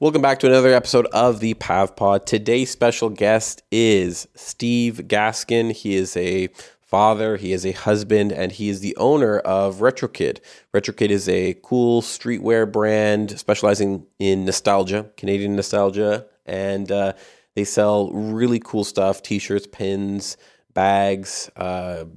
Welcome back to another episode of the PAV Pod. Today's special guest is Steve Gaskin. He is a father, he is a husband, and he is the owner of Retrokid. Retrokid is a cool streetwear brand specializing in nostalgia, Canadian nostalgia, and they sell really cool stuff, t-shirts, pins, bags,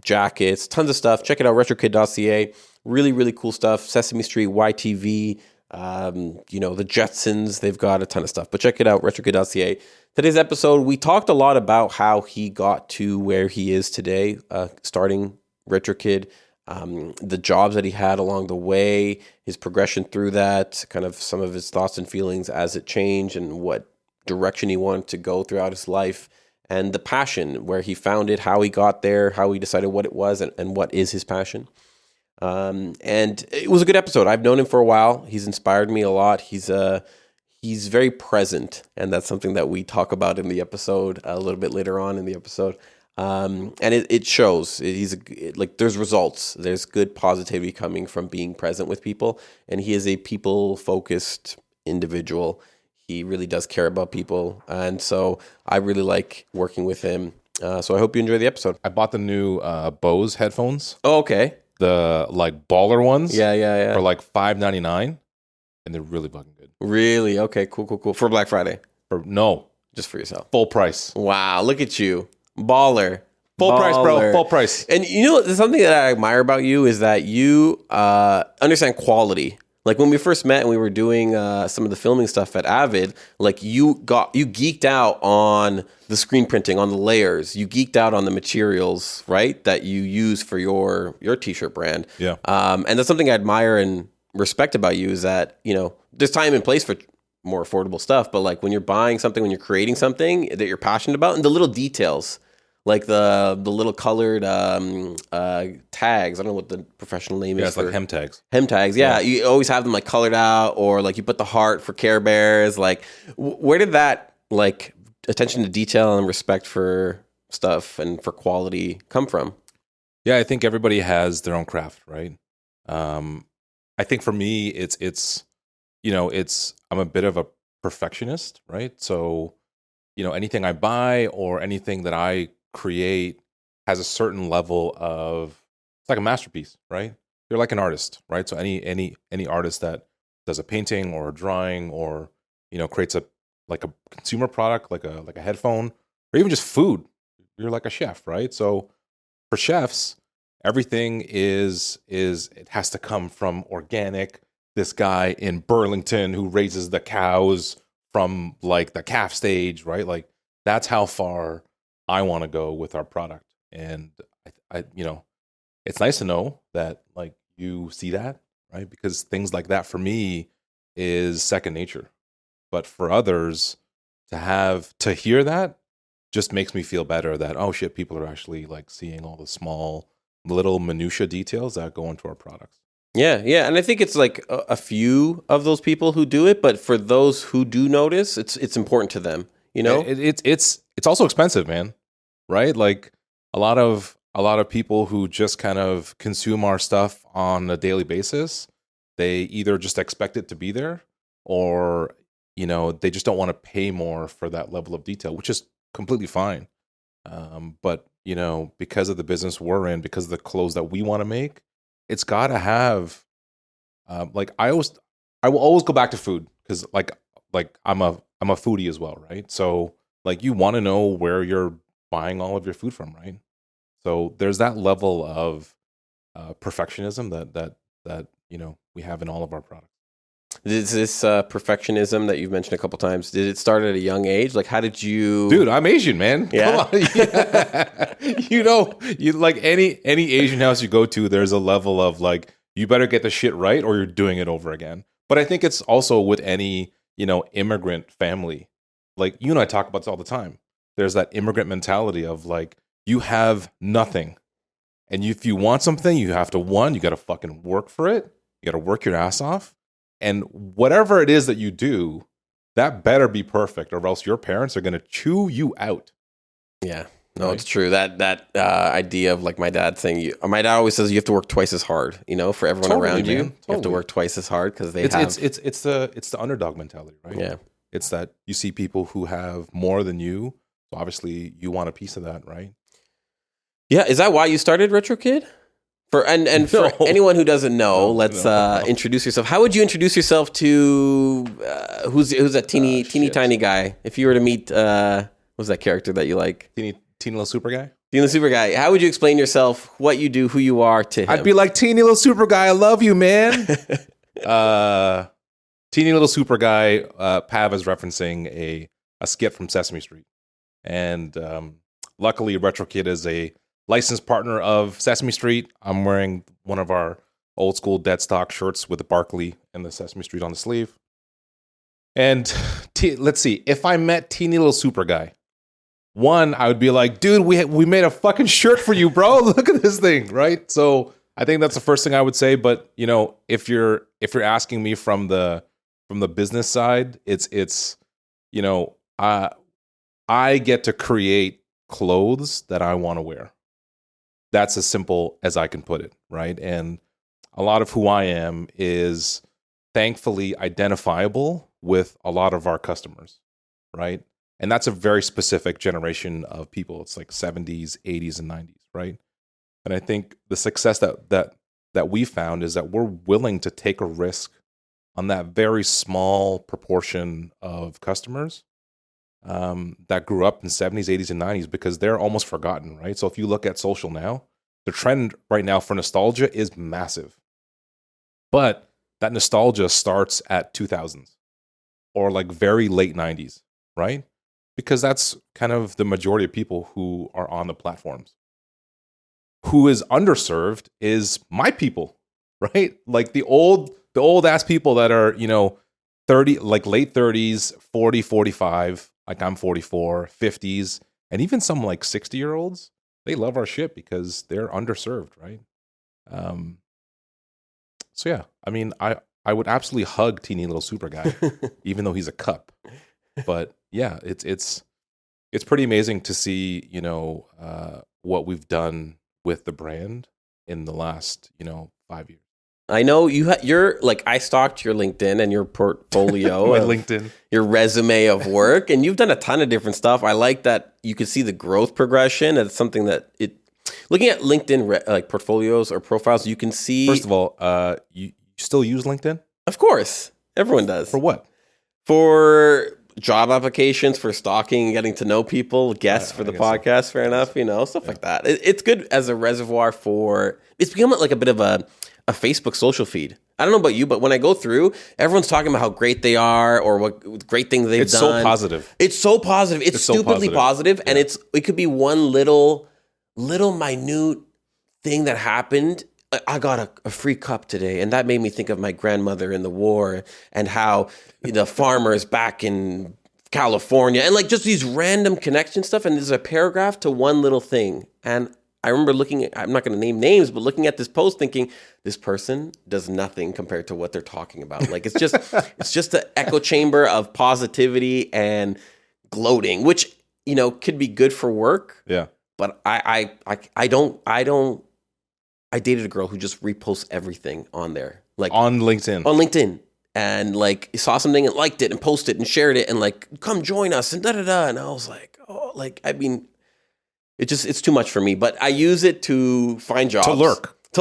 jackets, tons of stuff. Check it out, retrokid.ca. Really, really cool stuff. Sesame Street, YTV, the Jetsons, they've got a ton of stuff, but check it out, retrokid.ca. Today's episode, we talked a lot about how he got to where he is today, starting Retrokid, the jobs that he had along the way, his progression through that, kind of some of his thoughts and feelings as it changed and what direction he wanted to go throughout his life, and the passion, where he found it, how he got there, how he decided what it was, and what is his passion. And it was a good episode. I've known him for a while. He's inspired me a lot. He's very present, and that's something that we talk about in the episode a little bit later on in the episode. And it shows. There's results. There's good positivity coming from being present with people, and he is a people-focused individual. He really does care about people, and so I really like working with him. So I hope you enjoy the episode. I bought the new Bose headphones. Oh, okay. The baller ones. Yeah. For $5.99, and they're really fucking good. Really? Okay, cool. For Black Friday? No. Just for yourself. Full price. Wow, look at you. Baller. Full price, bro. Full price. And there's something that I admire about you is that you understand quality. Like when we first met and we were doing some of the filming stuff at Avid, you geeked out on the screen printing, on the layers. You geeked out on the materials, right, that you use for your t-shirt brand. Yeah. And that's something I admire and respect about you is that, there's time and place for more affordable stuff. But when you're buying something, when you're creating something that you're passionate about, and the little details, like the little colored tags. I don't know what the professional name is. It's like hem tags. Hem tags, yeah. You always have them colored out, or you put the heart for Care Bears. Where did that attention to detail and respect for stuff and for quality come from? Yeah, I think everybody has their own craft, right? I think for me, it's I'm a bit of a perfectionist, right? So, anything I buy or anything that I create has a certain level of, it's like a masterpiece, right? You're like an artist, right? So any artist that does a painting or a drawing or creates a consumer product like a headphone or even just food, you're like a chef, right? So for chefs, everything is it has to come from organic. This guy in Burlington who raises the cows from the calf stage, right? That's how far I want to go with our product. And I it's nice to know that you see that, right? Because things like that for me is second nature. But for others to hear that just makes me feel better that, oh shit, people are actually seeing all the small little minutia details that go into our products. Yeah, and I think it's a few of those people who do it, but for those who do notice, it's important to them. It's also expensive, man. Right? A lot of people who just kind of consume our stuff on a daily basis, they either just expect it to be there, or they just don't want to pay more for that level of detail, which is completely fine. But because of the business we're in, because of the clothes that we want to make, it's got to have, I will always go back to food because I'm a foodie as well, right? So you want to know where you're buying all of your food from, right? So there's that level of perfectionism that we have in all of our products. Is this perfectionism that you've mentioned a couple times, did it start at a young age? How did you... Dude, I'm Asian, man. Yeah? Come on. Yeah. You any Asian house you go to, there's a level of you better get the shit right or you're doing it over again. But I think it's also with any, immigrant family. You and I talk about this all the time. There's that immigrant mentality of you have nothing. And if you want something, you have to, you got to fucking work for it. You got to work your ass off. And whatever it is that you do, that better be perfect, or else your parents are going to chew you out. Yeah, no, right? It's true. That idea of my dad saying, my dad always says you have to work twice as hard, for everyone around you. Totally. You have to work twice as hard because it's the underdog mentality, right? Yeah. It's that you see people who have more than you. So obviously you want a piece of that, right? Yeah, is that why you started Retrokid? For No. for anyone who doesn't know, No, let's no. introduce yourself. How would you introduce yourself to who's that teeny Shit. tiny guy? If you were to meet what's that character that you like? Teeny little super guy? Teeny super guy. How would you explain yourself, what you do, who you are to him? I'd be like, teeny little super guy, I love you, man. Teeny little super guy, Pav is referencing a skit from Sesame Street. And luckily, Retrokid is a licensed partner of Sesame Street. I'm wearing one of our old school dead stock shirts with the Barkley and the Sesame Street on the sleeve. And let's see, if I met teeny little super guy, one, I would be like, dude, we made a fucking shirt for you, bro. Look at this thing, right? So I think that's the first thing I would say. But you know, if you're asking me from the business side, it's you know, I get to create clothes that I want to wear. That's as simple as I can put it, right? And a lot of who I am is thankfully identifiable with a lot of our customers, right? And that's a very specific generation of people. It's like 70s, 80s, and 90s, right? And I think the success that we found is that we're willing to take a risk on that very small proportion of customers that grew up in 70s, 80s, and 90s, because they're almost forgotten, right? So if you look at social now, the trend right now for nostalgia is massive. But that nostalgia starts at 2000s or like very late 90s, right? Because that's kind of the majority of people who are on the platforms. Who is underserved is my people, right? Like the old ass people that are, you know, 30, like late 30s, 40, 45, like I'm 44, 50s, and even some like 60-year-olds, they love our shit because they're underserved, right? So yeah, I mean, I would absolutely hug teeny little super guy, even though he's a cup. But yeah, it's pretty amazing to see, you know, what we've done with the brand in the last, you know, 5 years. I know you're like, I stalked your LinkedIn and your portfolio, My LinkedIn, your resume of work, and you've done a ton of different stuff. I like that you can see the growth progression. It's something that looking at LinkedIn like portfolios or profiles, you can see. First of all, you still use LinkedIn? Of course, everyone does. For what? For job applications, for stalking, getting to know people, guests for the podcast. So. Fair enough, you know, stuff like that. It's good as a reservoir for. It's become like a bit of a Facebook social feed. I don't know about you, but when I go through, everyone's talking about how great they are or what great things they've done. It's so positive. It's so positive. It's stupidly so positive. And it could be one little minute thing that happened. I got a free cup today, and that made me think of my grandmother in the war and how the farmers back in California, and like just these random connection stuff. And there's a paragraph to one little thing. And I remember looking at, I'm not going to name names, but looking at this post thinking, this person does nothing compared to what they're talking about. Like it's just an echo chamber of positivity and gloating, which, you know, could be good for work. Yeah. But I dated a girl who just reposts everything on there. Like on LinkedIn. And like saw something and liked it and posted and shared it and like, come join us and da-da-da. And I was like, oh, like, I mean, it's too much for me, but I use it to find jobs. To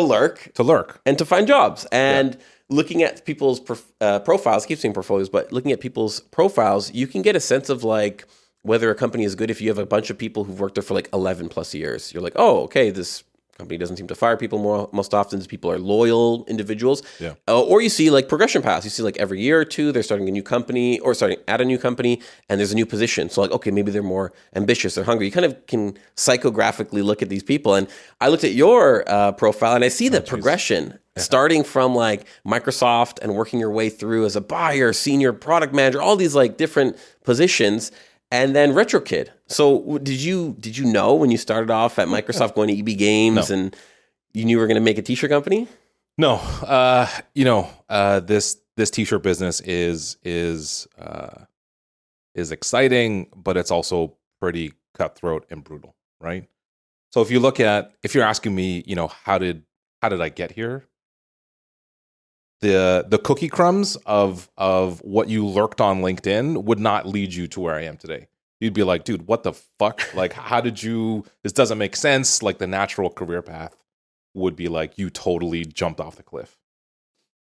lurk. And to find jobs. And looking at people's profiles, I keep saying portfolios, but looking at people's profiles, you can get a sense of like whether a company is good if you have a bunch of people who've worked there for like 11 plus years. You're like, oh, okay, this company doesn't seem to fire people most often. These people are loyal individuals. Yeah. Or you see like progression paths. You see like every year or two, they're starting a new company or starting at a new company and there's a new position. So like, okay, maybe they're more ambitious, they're hungry. You kind of can psychographically look at these people. And I looked at your profile and I see the progression starting from like Microsoft and working your way through as a buyer, senior product manager, all these like different positions. And then Retrokid. So did you know when you started off at Microsoft going to EB Games and you knew you were going to make a t-shirt company? No. This t-shirt business is exciting, but it's also pretty cutthroat and brutal, right? So if you're asking me, you know, how did I get here? the cookie crumbs of what you lurked on LinkedIn would not lead you to where I am today. You'd be like, dude, what the fuck? Like, how did you? This doesn't make sense. Like, the natural career path would be like you totally jumped off the cliff.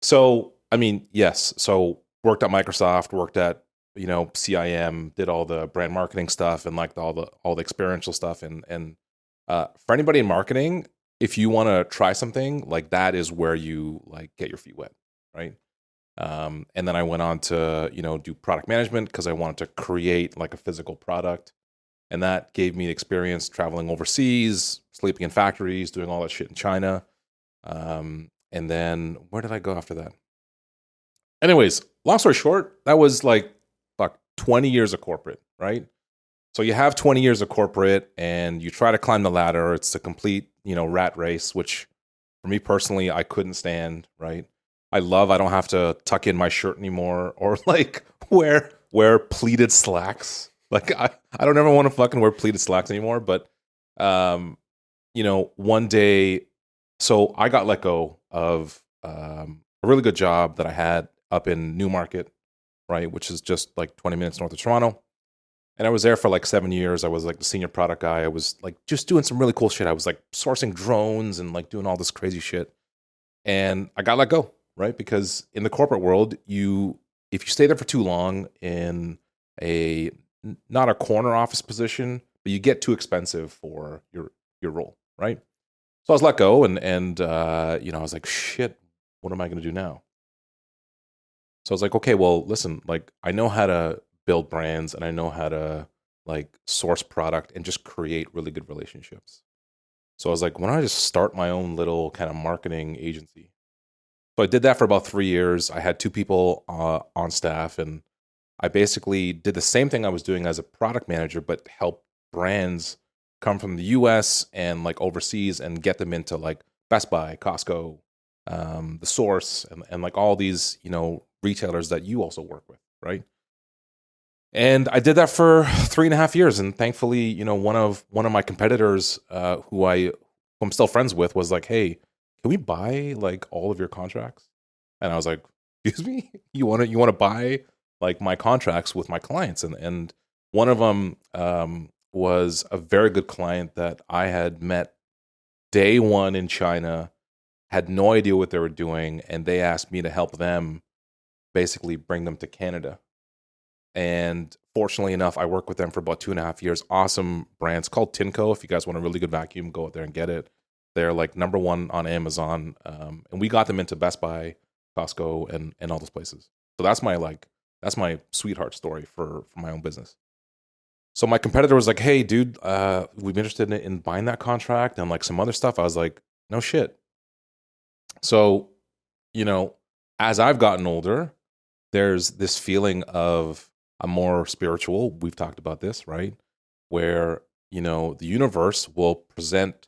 So, I mean, yes. So, worked at Microsoft, worked at CIM, did all the brand marketing stuff and like all the experiential stuff. And for anybody in marketing, if you want to try something, like that is where you like get your feet wet, right? And then I went on to do product management because I wanted to create like a physical product, and that gave me experience traveling overseas, sleeping in factories, doing all that shit in China. And then where did I go after that? Anyways, long story short, that was like 20 years of corporate, right? So you have 20 years of corporate and you try to climb the ladder. It's a complete, rat race, which for me personally, I couldn't stand, right? I don't have to tuck in my shirt anymore or like wear pleated slacks. Like I don't ever want to fucking wear pleated slacks anymore. But, one day, so I got let go of a really good job that I had up in Newmarket, right? Which is just like 20 minutes north of Toronto. And I was there for like 7 years. I was like the senior product guy. I was like just doing some really cool shit. I was like sourcing drones and like doing all this crazy shit. And I got let go, right? Because in the corporate world, if you stay there for too long in not a corner office position, but you get too expensive for your role, right? So I was let go, and I was like, shit, what am I going to do now? So I was like, okay, well, listen, like I know how to build brands and I know how to like source product and just create really good relationships. So I was like, why don't I just start my own little kind of marketing agency? So I did that for about 3 years. I had 2 people on staff, and I basically did the same thing I was doing as a product manager, but help brands come from the US and like overseas and get them into like Best Buy, Costco, the Source, and like all these, retailers that you also work with, right? And I did that for 3.5 years, and thankfully, one of my competitors, who I'm still friends with, was like, "Hey, can we buy like all of your contracts?" And I was like, "Excuse me, you want to buy like my contracts with my clients?" And one of them was a very good client that I had met day one in China, had no idea what they were doing, and they asked me to help them basically bring them to Canada. And fortunately enough, I worked with them for about 2.5 years. Awesome brands called Tinco. If you guys want a really good vacuum, go out there and get it. They're like number one on Amazon. And we got them into Best Buy, Costco, and all those places. So that's my sweetheart story for my own business. So my competitor was like, "Hey, dude, we'd be interested in buying that contract and like some other stuff." I was like, "No shit." So, as I've gotten older, there's this feeling of I'm more spiritual. We've talked about this, right? Where, the universe will present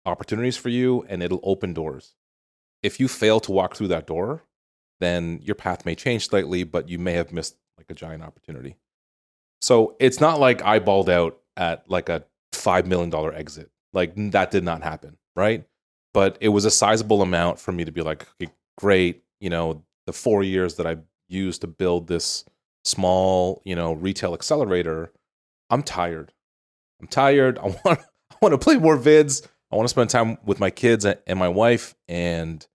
opportunities for you and it'll open doors. If you fail to walk through that door, then your path may change slightly, but you may have missed like a giant opportunity. So it's not like I balled out at like a $5 million exit. Like that did not happen, right? But it was a sizable amount for me to be like, okay, great. The 4 years that I used to build this small, retail accelerator, I'm tired. I want to play more vids. I want to spend time with my kids and my wife. And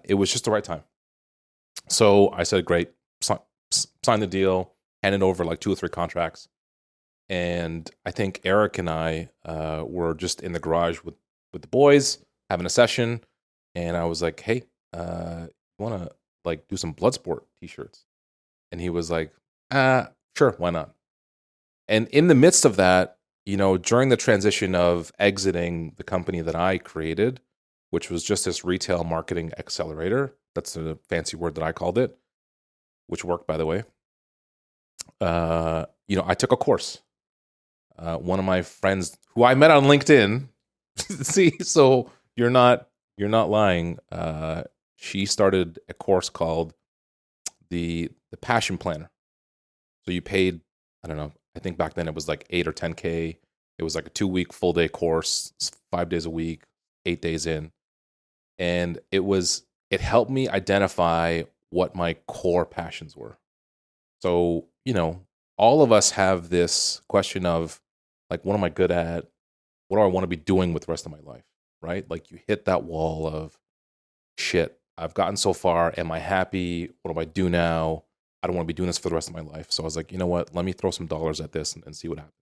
it was just the right time. So I said, great, sign the deal, handed over like 2 or 3 contracts. And I think Eric and I were just in the garage with the boys having a session. And I was like, hey, you want to like do some Bloodsport t-shirts? And he was like, sure, why not? And in the midst of that, during the transition of exiting the company that I created, which was just this retail marketing accelerator, that's the fancy word that I called it, which worked, by the way. I took a course. One of my friends who I met on LinkedIn, see, so you're not lying. She started a course called the Passion Planner. So you paid, I don't know, I think back then it was like 8 or 10K. It was like a 2-week full day course, 5 days a week, 8 days in. And it was it helped me identify what my core passions were. So, all of us have this question of like, what am I good at? What do I want to be doing with the rest of my life? Right? Like you hit that wall of shit. I've gotten so far. Am I happy? What do I do now? I don't want to be doing this for the rest of my life. So I was like, you know what? Let me throw some dollars at this and see what happens.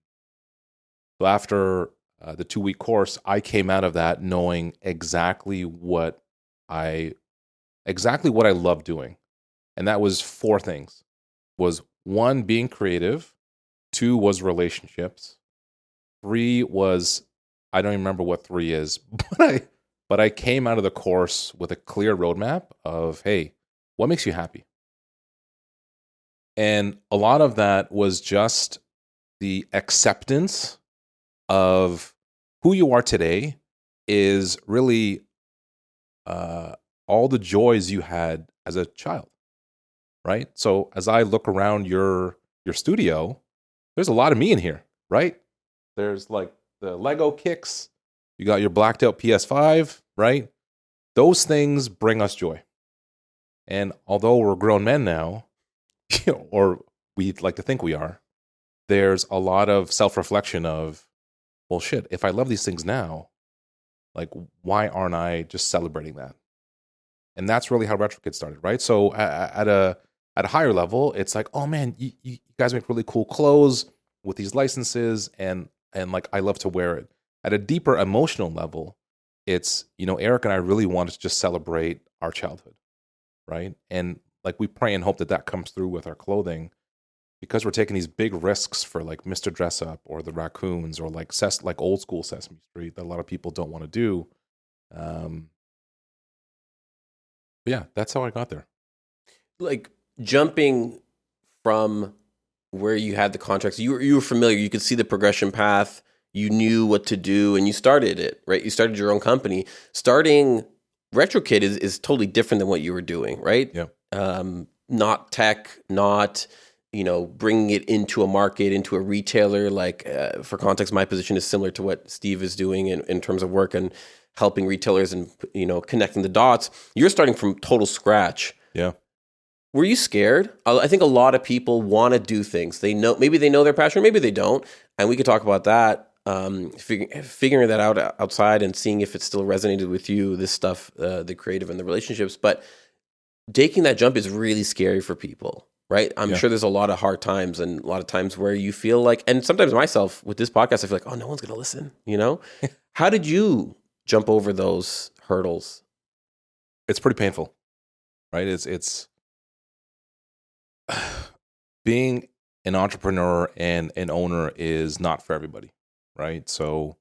So after the 2-week course, I came out of that knowing exactly what I love doing. And that was 4 things. Was 1, being creative. 2 was relationships. 3 was, I don't even remember what 3 is, but I came out of the course with a clear roadmap of, hey, what makes you happy? And a lot of that was just the acceptance of who you are today is really all the joys you had as a child, right? So as I look around your studio, there's a lot of me in here, right? There's like the Lego kicks. You got your blacked out PS5, right? Those things bring us joy. And although we're grown men now, or we'd like to think we are, there's a lot of self-reflection of, well, shit, if I love these things now, like, why aren't I just celebrating that? And that's really how Retrokid started, right? So at a higher level, it's like, oh man, you guys make really cool clothes with these licenses, and like I love to wear it. At a deeper emotional level, it's, Eric and I really wanted to just celebrate our childhood, right? And like we pray and hope that comes through with our clothing, because we're taking these big risks for like Mr. Dress Up or the Raccoons or like old school Sesame Street that a lot of people don't want to do. But yeah, that's how I got there. Like jumping from where you had the contracts, you were familiar. You could see the progression path. You knew what to do, and you started it, right? You started your own company. Starting Retrokid is totally different than what you were doing, right? Yeah. Not tech, not bringing it into a market, into a retailer. Like for context, my position is similar to what Steve is doing in terms of work and helping retailers and connecting the dots. You're starting from total scratch. Yeah. Were you scared? I think a lot of people want to do things. Maybe they know their passion, maybe they don't, and we could talk about that. Figuring that out outside and seeing if it still resonated with you, this stuff, the creative and the relationships. But taking that jump is really scary for people, right? I'm sure there's a lot of hard times and a lot of times where you feel like, and sometimes myself with this podcast, I feel like, oh, no one's going to listen, How did you jump over those hurdles? It's pretty painful, right? It's being an entrepreneur and an owner is not for everybody, right? So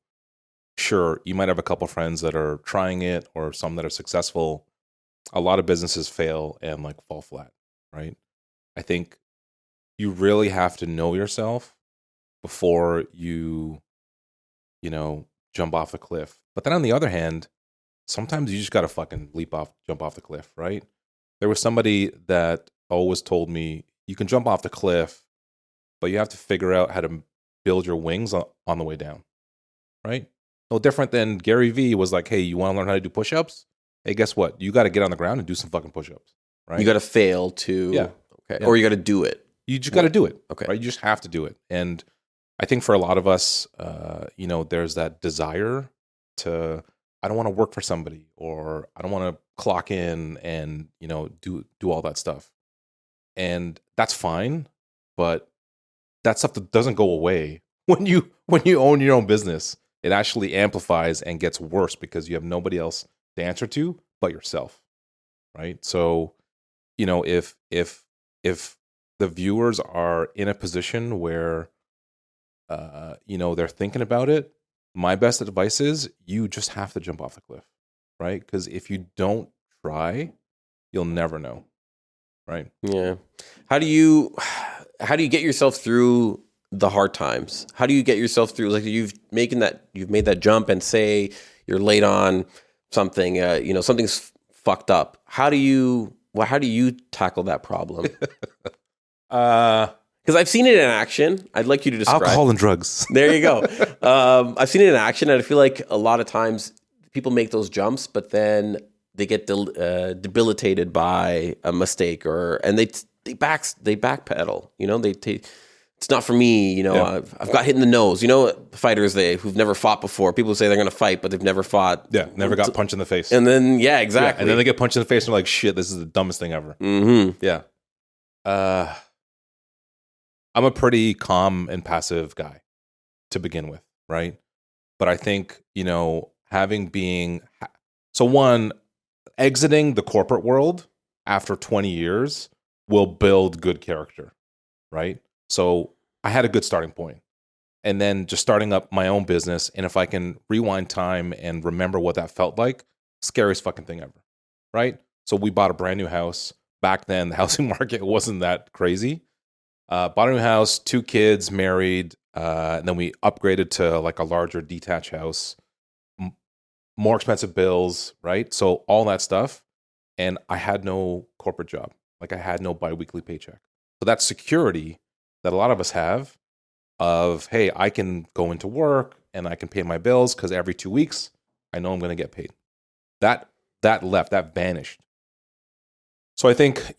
sure, you might have a couple friends that are trying it or some that are successful. A lot of businesses fail and like fall flat, right? I think you really have to know yourself before you jump off the cliff. But then on the other hand, sometimes you just got to fucking jump off the cliff, right? There was somebody that always told me, you can jump off the cliff, but you have to figure out how to build your wings on the way down, right? No different than Gary Vee was like, hey, you want to learn how to do push-ups? Hey, guess what? You got to get on the ground and do some fucking push-ups, right? You got to fail to, okay, or you got to do it. You just got to do it, okay, right? You just have to do it. And I think for a lot of us, there's that desire to, I don't want to work for somebody, or I don't want to clock in and, do all that stuff. And that's fine, but that stuff that doesn't go away when you own your own business. It actually amplifies and gets worse because you have nobody else to answer to but yourself, right? So, if the viewers are in a position where, they're thinking about it, my best advice is you just have to jump off the cliff, right? Because if you don't try, you'll never know, right? Yeah. How do you get yourself through the hard times? How do you get yourself through, like you've made that jump and say you're late on something, something's fucked up. How do you tackle that problem? Because I've seen it in action. I'd like you to describe. Alcohol and drugs. There you go. I've seen it in action, and I feel like a lot of times people make those jumps, but then debilitated by a mistake, and they backpedal. They take. It's not for me. I've got hit in the nose. Fighters who've never fought before. People say they're going to fight, but they've never fought. Yeah, never got punched in the face. And then exactly. Yeah, and then they get punched in the face and they're like, shit, this is the dumbest thing ever. Mm-hmm. Yeah. I'm a pretty calm and passive guy to begin with, right? But I think, exiting the corporate world after 20 years will build good character, right? So I had a good starting point. And then just starting up my own business, and if I can rewind time and remember what that felt like, scariest fucking thing ever, right? So we bought a brand new house. Back then, the housing market wasn't that crazy. Bought a new house, 2 kids, married, and then we upgraded to like a larger detached house, more expensive bills, right? So all that stuff. And I had no corporate job. Like I had no biweekly paycheck. So that security that a lot of us have of, hey, I can go into work and I can pay my bills because every 2 weeks I know I'm going to get paid. That left, that vanished. So I think,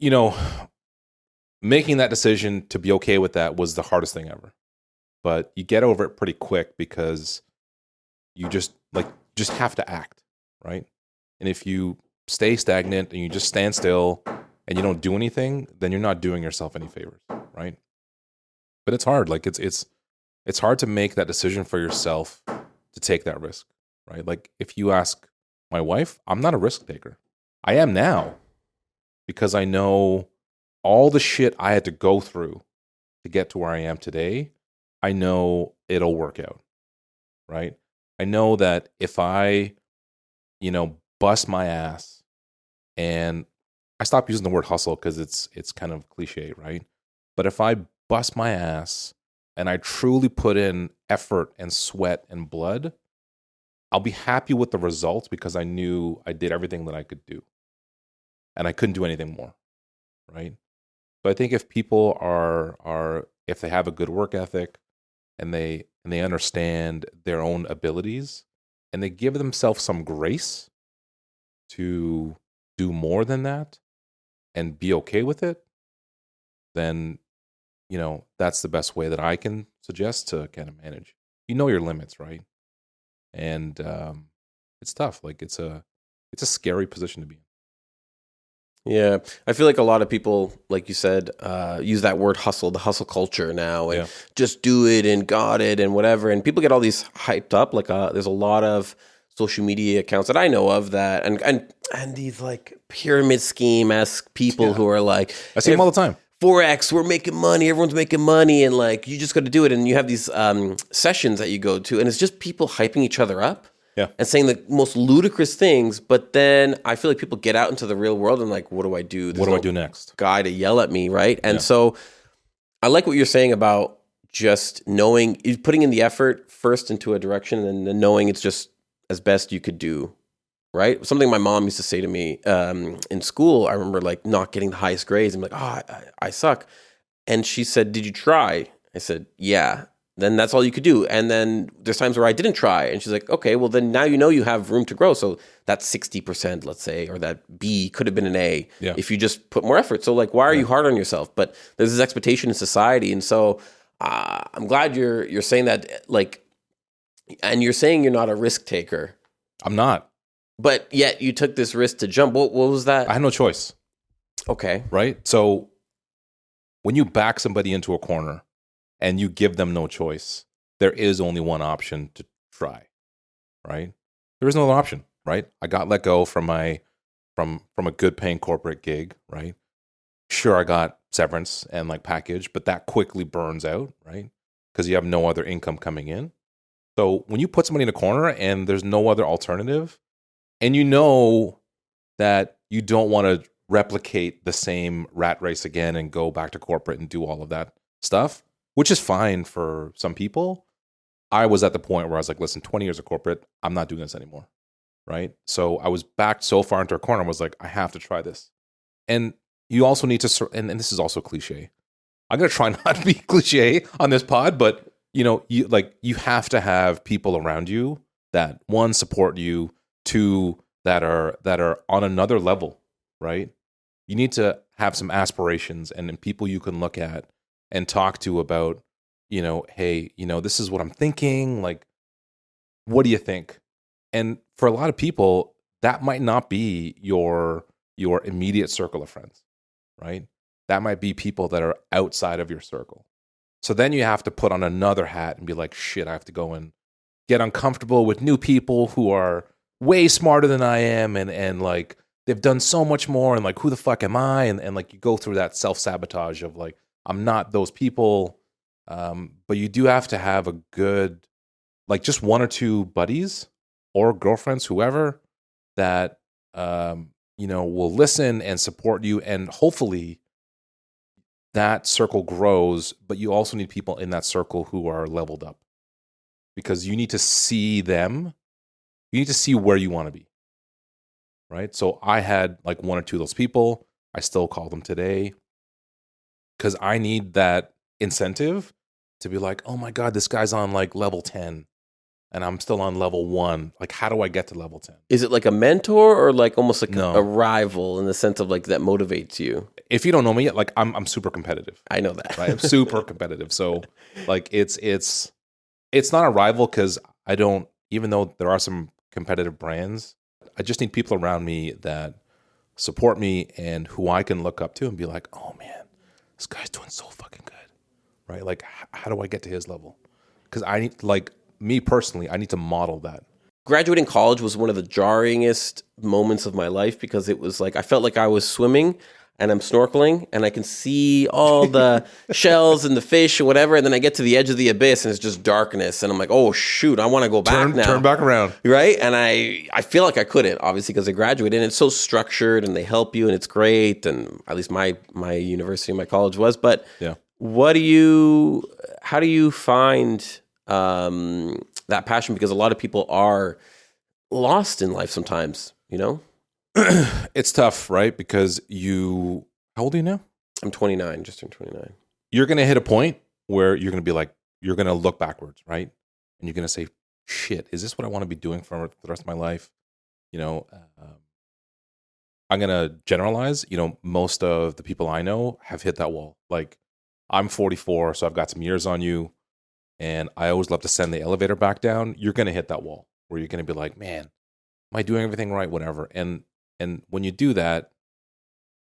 making that decision to be okay with that was the hardest thing ever. But you get over it pretty quick because you just have to act, right? And if you stay stagnant and you just stand still and you don't do anything, then you're not doing yourself any favors, right? But it's hard. Like it's hard to make that decision for yourself to take that risk, right? Like if you ask my wife, I'm not a risk taker. I am now because I know all the shit I had to go through to get to where I am today. I know it'll work out, right? I know that if I, bust my ass, and I stopped using the word hustle because it's kind of cliche, right? But if I bust my ass and I truly put in effort and sweat and blood, I'll be happy with the results because I knew I did everything that I could do. And I couldn't do anything more, right? So I think if people if they have a good work ethic and they understand their own abilities and they give themselves some grace to do more than that and be okay with it, then, that's the best way that I can suggest to kind of manage. You know your limits, right? And it's tough. Like it's a scary position to be in. Yeah, I feel like a lot of people, like you said, use that word hustle, the hustle culture now, and just do it and got it and whatever. And people get all these hyped up. Like there's a lot of social media accounts that I know of that, and these like pyramid scheme-esque people who are like, I see them all the time. Forex, we're making money, everyone's making money, and like you just got to do it. And you have these sessions that you go to, and it's just people hyping each other up. Yeah. And saying the most ludicrous things, but then I feel like people get out into the real world and like, what do I do? What do I do next? Guy to yell at me, right? And so I like what you're saying about just knowing, putting in the effort first into a direction and then knowing it's just as best you could do, right? Something my mom used to say to me in school, I remember like not getting the highest grades. I'm like, I suck. And she said, did you try? I said, yeah. Then that's all you could do. And then there's times where I didn't try. And she's like, okay, well then now you have room to grow. So that 60%, let's say, or that B could have been an A if you just put more effort. So like, why are you hard on yourself? But there's this expectation in society. And so I'm glad you're saying that, like, and you're saying you're not a risk taker. I'm not. But yet you took this risk to jump. What was that? I had no choice. Okay. Right? So when you back somebody into a corner, and you give them no choice, there is only one option to try, right? There is no other option, right? I got let go from a good paying corporate gig, right? Sure, I got severance and like package, but that quickly burns out, right? Because you have no other income coming in. So when you put somebody in a corner and there's no other alternative, and you know that you don't want to replicate the same rat race again and go back to corporate and do all of that stuff, which is fine for some people. I was at the point where I was like, listen, 20 years of corporate, I'm not doing this anymore, right? So I was backed so far into a corner, I was like, I have to try this. And you also need to, and this is also cliche. I'm going to try not to be cliche on this pod, but you have to have people around you that, one, support you, two, that are on another level, right? You need to have some aspirations and people you can look at and talk to about, hey, this is what I'm thinking. Like, what do you think? And for a lot of people, that might not be your immediate circle of friends, right? That might be people that are outside of your circle. So then you have to put on another hat and be like, shit, I have to go and get uncomfortable with new people who are way smarter than I am and like they've done so much more and like who the fuck am I? And like you go through that self-sabotage of like, I'm not those people. But you do have to have a good, like just one or two buddies or girlfriends, whoever, that will listen and support you, and hopefully that circle grows. But you also need people in that circle who are leveled up, because you need to see them. You need to see where you want to be, right? So I had like one or two of those people. I still call them today because I need that incentive to be like, oh my God, this guy's on like level 10 and I'm still on level 1. Like, how do I get to level 10? Is it like a mentor or like almost like a rival in the sense of like that motivates you? If you don't know me yet, like I'm super competitive. I know that. Right? I'm super competitive. So like it's not a rival because I don't, even though there are some competitive brands, I just need people around me that support me and who I can look up to and be like, oh man, this guy's doing so fucking good. Right? Like, how do I get to his level? Because I need, like, me personally, I need to model that. Graduating college was one of the jarringest moments of my life because it was like I felt like I was swimming and I'm snorkeling and I can see all the shells and the fish or whatever, and then I get to the edge of the abyss and it's just darkness and I'm like, oh shoot, I want to go back now. Turn back around. Right? And I feel like I couldn't, obviously, because I graduated and it's so structured and they help you and it's great, and at least my university, my college was. But yeah. How do you find that passion? Because a lot of people are lost in life sometimes, It's tough, right? Because how old are you now? I'm 29, just turned 29. You're going to hit a point where you're going to be like, you're going to look backwards, right? And you're going to say, shit, is this what I want to be doing for the rest of my life? I'm going to generalize, most of the people I know have hit that wall. Like, I'm 44, so I've got some years on you, and I always love to send the elevator back down. You're going to hit that wall where you're going to be like, man, am I doing everything right? Whatever. And when you do that,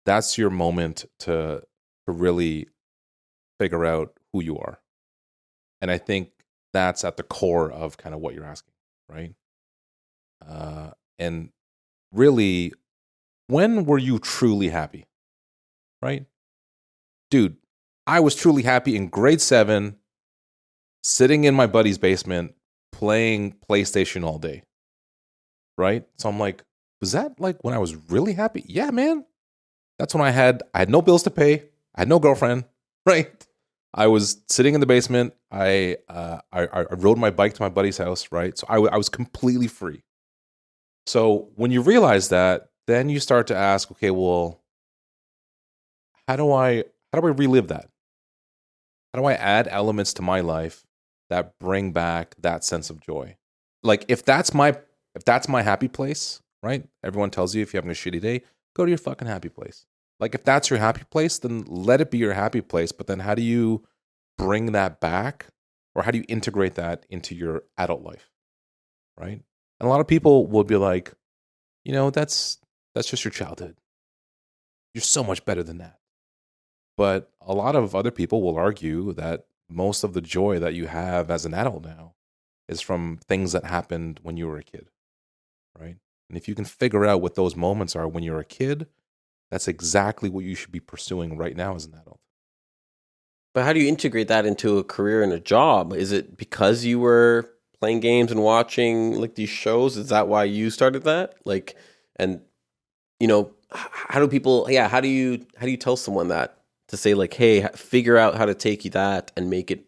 that's your moment to really figure out who you are. And I think that's at the core of kind of what you're asking, right? And really, when were you truly happy, right? Dude, I was truly happy in grade 7, sitting in my buddy's basement, playing PlayStation all day, right? So I'm like, was that like when I was really happy? Yeah, man. That's when I had no bills to pay. I had no girlfriend, right? I was sitting in the basement. I rode my bike to my buddy's house, right? So I was completely free. So when you realize that, then you start to ask, okay, well, how do I relive that? How do I add elements to my life that bring back that sense of joy? Like, if that's my happy place, right? Everyone tells you if you're having a shitty day, go to your fucking happy place. Like, if that's your happy place, then let it be your happy place. But then how do you bring that back, or how do you integrate that into your adult life, right? And a lot of people will be like, that's just your childhood. You're so much better than that. But a lot of other people will argue that most of the joy that you have as an adult now is from things that happened when you were a kid, right? And if you can figure out what those moments are when you're a kid, that's exactly what you should be pursuing right now as an adult. But how do you integrate that into a career and a job? Is it because you were playing games and watching like these shows? Is that why you started that? Like, and how do people? Yeah, how do you tell someone that? To say like, hey, figure out how to take you that and make it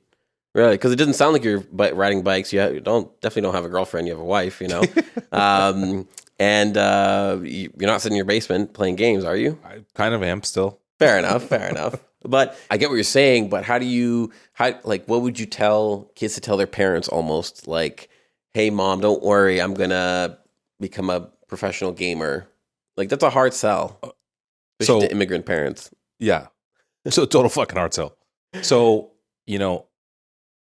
really, because it doesn't sound like you're riding bikes. You definitely don't have a girlfriend. You have a wife, and you're not sitting in your basement playing games, are you? I kind of am still. Fair enough. But I get what you're saying. But what would you tell kids to tell their parents? Almost like, hey, mom, don't worry, I'm gonna become a professional gamer. Like, that's a hard sell, especially to immigrant parents. Yeah. So total fucking hard sell. So,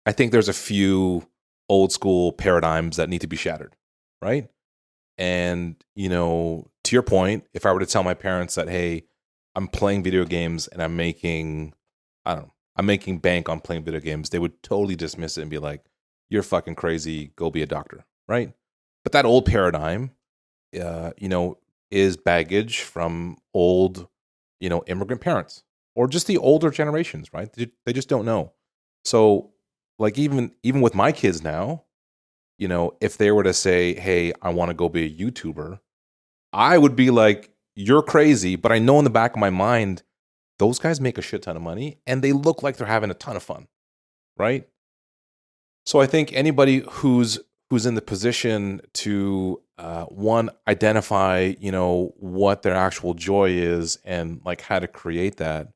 I think there's a few old school paradigms that need to be shattered, right? And, to your point, if I were to tell my parents that, hey, I'm playing video games and I'm making bank on playing video games, they would totally dismiss it and be like, you're fucking crazy, go be a doctor, right? But that old paradigm, is baggage from old, immigrant parents or just the older generations, right? They just don't know. So, like, even with my kids now, if they were to say, hey, I want to go be a YouTuber, I would be like, you're crazy. But I know in the back of my mind, those guys make a shit ton of money and they look like they're having a ton of fun, right? So I think anybody who's in the position to one, identify, what their actual joy is and like how to create that,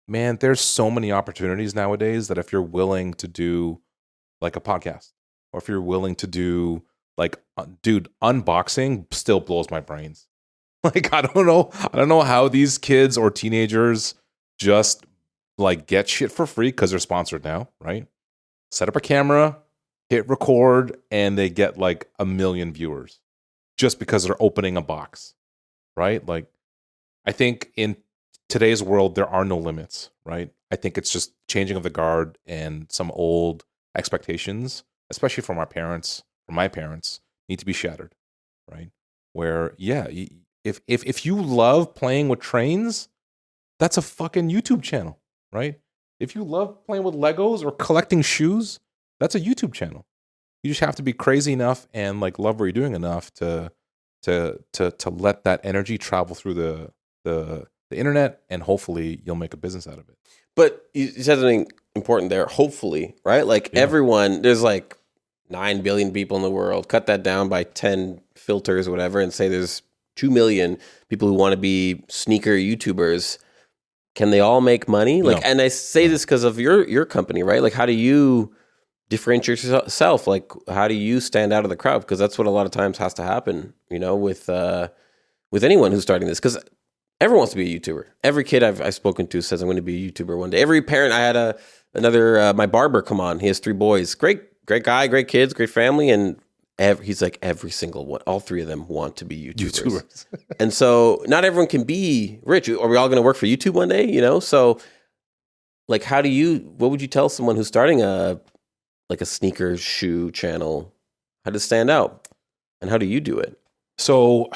man, there's so many opportunities nowadays that if you're willing to do like a podcast, or if you're willing to do like, dude, unboxing still blows my brains. Like, I don't know how these kids or teenagers just like get shit for free because they're sponsored now, right? Set up a camera, hit record, and they get like 1 million viewers just because they're opening a box, right? Like, I think in today's world, there are no limits, right? I think it's just changing of the guard and some old expectations, especially from our parents, from my parents, need to be shattered, right? Where, yeah, if you love playing with trains, that's a fucking YouTube channel, right? If you love playing with Legos or collecting shoes, that's a YouTube channel. You just have to be crazy enough and like love what you're doing enough to let that energy travel through the internet, and hopefully you'll make a business out of it. But you said something important there. Hopefully, right? Like, everyone, there's like 9 billion people in the world. Cut that down by 10 filters or whatever, and say there's 2 million people who want to be sneaker YouTubers. Can they all make money? Like, no. And I say this because of your company, right? Like, how do you differentiate yourself? Like, how do you stand out of the crowd? Because that's what a lot of times has to happen, with anyone who's starting this. Because everyone wants to be a YouTuber. Every kid I've spoken to says I'm going to be a YouTuber one day. Every parent, I had another my barber come on. He has 3 boys. Great guy, great kids, great family, and he's like, every single one, all 3 of them want to be YouTubers. And so not everyone can be rich. Are we all going to work for YouTube one day? So like, what would you tell someone who's starting a sneaker shoe channel, how to stand out, and how do you do it? So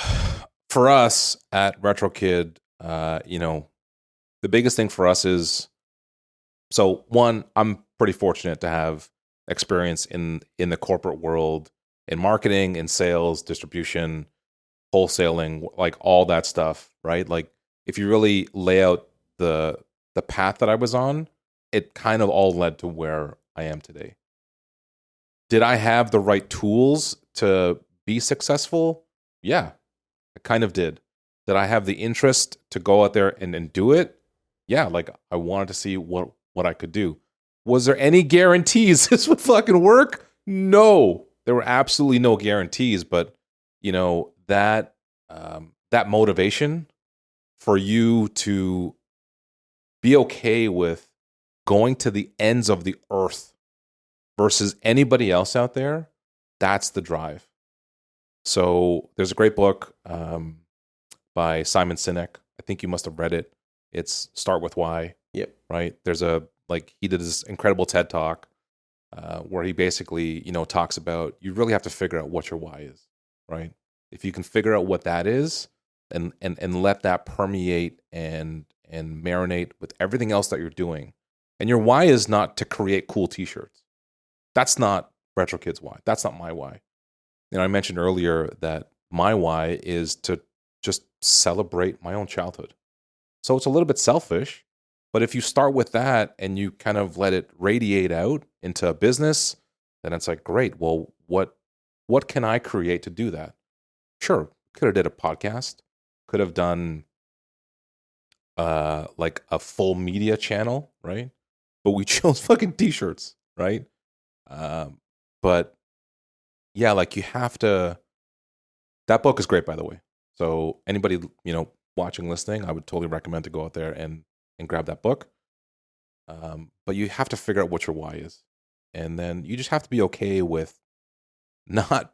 for us at Retrokid, the biggest thing for us is, so one, I'm pretty fortunate to have experience in the corporate world, in marketing, in sales, distribution, wholesaling, like all that stuff, right? Like, if you really lay out the path that I was on, it kind of all led to where I am today. Did I have the right tools to be successful? Yeah, I kind of did. Did I have the interest to go out there and do it? Yeah, like, I wanted to see what I could do. Was there any guarantees this would fucking work? No. There were absolutely no guarantees, but that motivation for you to be okay with going to the ends of the earth versus anybody else out there, that's the drive. So there's a great book by Simon Sinek. I think you must have read it. It's Start With Why. Yep. Right? There's he did this incredible TED Talk where he basically, talks about, you really have to figure out what your why is, right? If you can figure out what that is and let that permeate and marinate with everything else that you're doing. And your why is not to create cool t-shirts. That's not Retrokid's why. That's not my why. I mentioned earlier that my why is to just celebrate my own childhood. So it's a little bit selfish, but if you start with that and you kind of let it radiate out into a business, then it's like, great. Well, what can I create to do that? Sure, could have did a podcast, could have done like a full media channel, right? But we chose fucking t-shirts, right? But yeah, like, you have to That book is great, by the way. So anybody, watching, listening, I would totally recommend to go out there and grab that book. But you have to figure out what your why is. And then you just have to be okay with not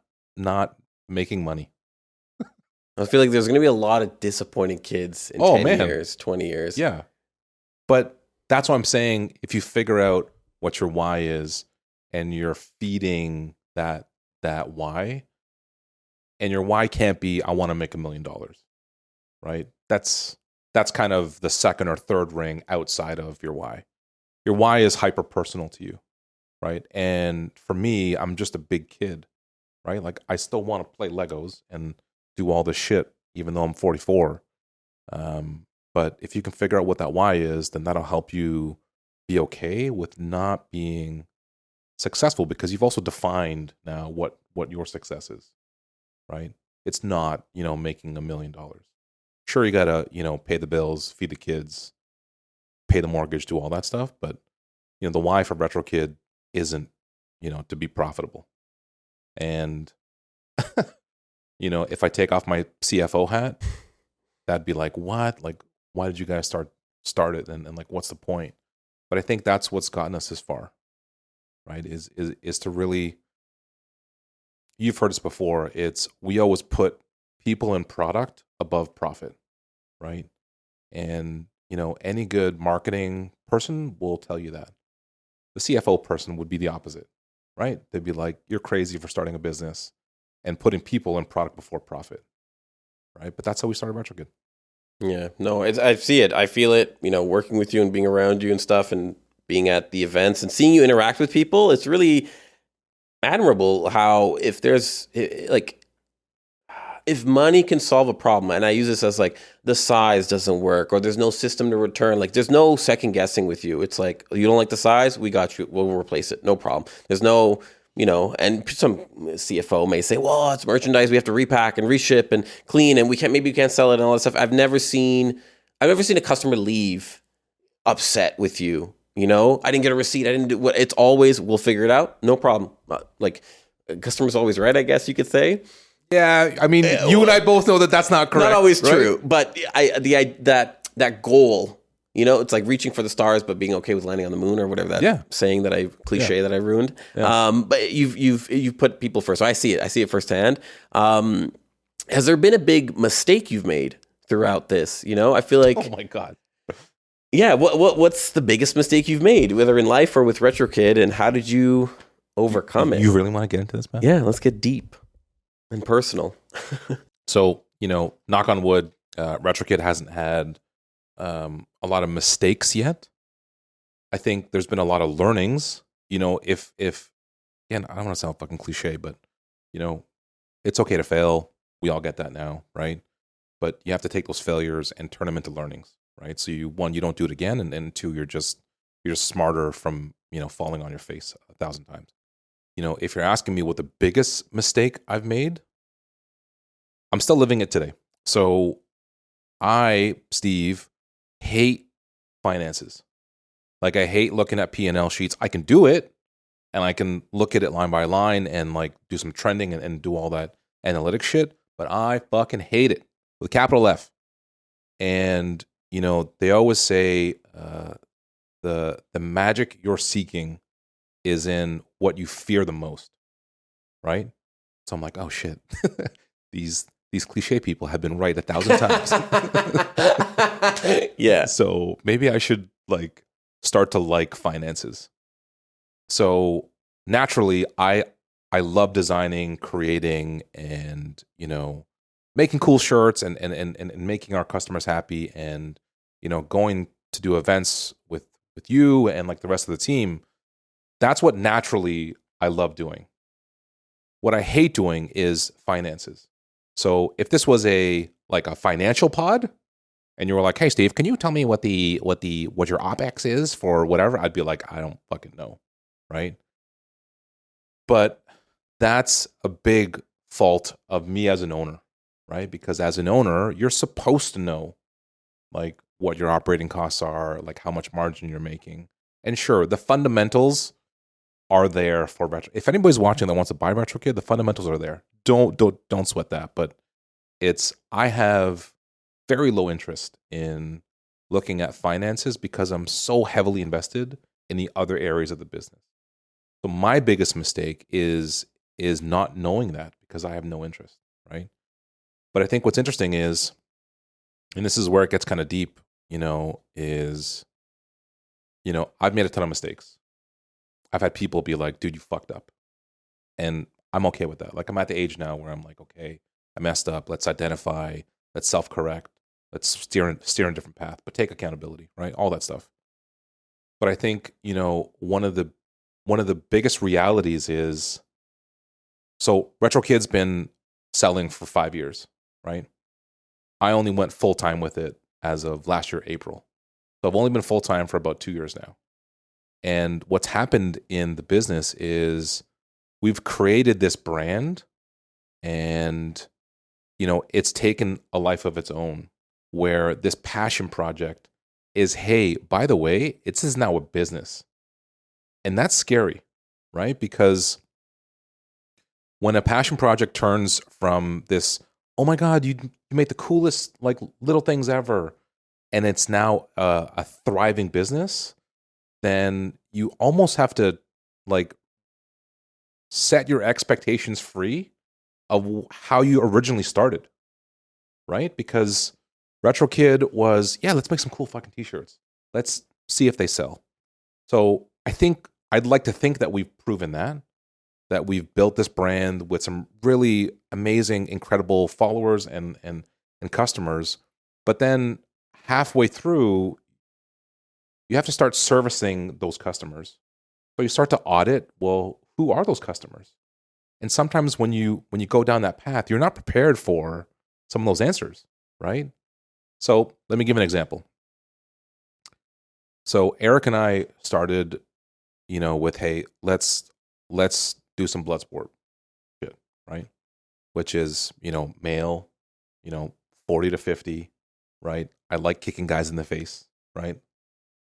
making money. I feel like there's going to be a lot of disappointing kids in 10 years, 20 years. Yeah. But that's what I'm saying. If you figure out what your why is and you're feeding that why, and your why can't be, I want to make $1 million, right? That's kind of the second or third ring outside of your why. Your why is hyper personal to you, right? And for me, I'm just a big kid, right? Like I still want to play Legos and do all this shit, even though I'm 44. But if you can figure out what that why is, then that'll help you be okay with not being successful, because you've also defined now what your success is, right? It's not, making $1 million. Sure, you gotta, pay the bills, feed the kids, pay the mortgage, do all that stuff. But, the why for Retrokid isn't, to be profitable. And, if I take off my CFO hat, that'd be like, what? Like, why did you guys start it? And like, what's the point? But I think that's what's gotten us this far, right? Is to really, you've heard this before. We always put people and product above profit, right? And, any good marketing person will tell you that. The CFO person would be the opposite, right? They'd be like, you're crazy for starting a business and putting people and product before profit, right? But that's how we started Retrokid. Yeah, no, I see it. I feel it, working with you and being around you and stuff and being at the events and seeing you interact with people. It's really admirable how if money can solve a problem, and I use this as like the size doesn't work or there's no system to return, like there's no second guessing with you. It's like, you don't like the size, we got you, we'll replace it, no problem. There's no, and some CFO may say, well, it's merchandise, we have to repack and reship and clean, and we can't sell it and all that stuff. I've never seen a customer leave upset with you. I didn't get a receipt, I didn't do what. It's always, we'll figure it out, no problem. Like, customer's always right, I guess you could say. Yeah, I mean, you and I both know that that's not correct. Not always true, but that goal, it's like reaching for the stars, but being okay with landing on the moon or whatever that saying that that I ruined. Yeah. But you've put people first, so I see it firsthand. Has there been a big mistake you've made throughout this? I feel like, oh my God. Yeah, what's the biggest mistake you've made, whether in life or with Retrokid, and how did you overcome it? You really want to get into this, man? Yeah, let's get deep and personal. So, knock on wood, Retrokid hasn't had a lot of mistakes yet. I think there's been a lot of learnings. If again, I don't want to sound fucking cliche, but it's okay to fail. We all get that now, right? But you have to take those failures and turn them into learnings, right? So you don't do it again, and two, you're just smarter from falling on your face 1,000 times. If you're asking me what the biggest mistake I've made, I'm still living it today. So I, Steve, hate finances. Like, I hate looking at P&L sheets. I can do it, and I can look at it line by line and like do some trending and do all that analytic shit, but I fucking hate it with a capital F. And, they always say the magic you're seeking is in what you fear the most, right? So I'm like, oh shit, these cliche people have been right 1,000 times. Yeah. So maybe I should start to like finances. So naturally, I love designing, creating, and making cool shirts and making our customers happy, and going to do events with you and the rest of the team. That's what naturally I love doing. What I hate doing is finances. So if this was a financial pod, and you were like, "Hey, Steve, can you tell me what your OpEx is for whatever?" I'd be like, "I don't fucking know," right? But that's a big fault of me as an owner, right? Because as an owner, you're supposed to know what your operating costs are, how much margin you're making, and sure, the fundamentals are there for Retro. If anybody's watching that wants to buy Retrokid, the fundamentals are there. Don't sweat that. But I have very low interest in looking at finances because I'm so heavily invested in the other areas of the business. So my biggest mistake is not knowing that because I have no interest, right? But I think what's interesting is, and this is where it gets kind of deep, is, I've made a ton of mistakes. I've had people be like, dude, you fucked up. And I'm okay with that. Like, I'm at the age now where I'm like, okay, I messed up. Let's identify, let's self-correct, let's steer in a different path, but take accountability, right? All that stuff. But I think, one of the biggest realities is, so Retrokid's been selling for 5 years, right? I only went full time with it as of last year, April. So I've only been full time for about 2 years now. And what's happened in the business is we've created this brand, and it's taken a life of its own, where this passion project is, hey, by the way, this is now a business. And that's scary, right? Because when a passion project turns from this, oh my God, you make the coolest like little things ever, and it's now a thriving business, then you almost have to like set your expectations free of how you originally started, right? Because Retrokid was, yeah, let's make some cool fucking t-shirts. Let's see if they sell. So I think I'd like to think that we've proven that we've built this brand with some really amazing, incredible followers and customers. But then halfway through, you have to start servicing those customers. So you start to audit, well, who are those customers? And sometimes when you go down that path, you're not prepared for some of those answers, right? So let me give an example. So Eric and I started, with, hey, let's do some blood sport shit, right? Which is, male, 40 to 50, right? I like kicking guys in the face, right?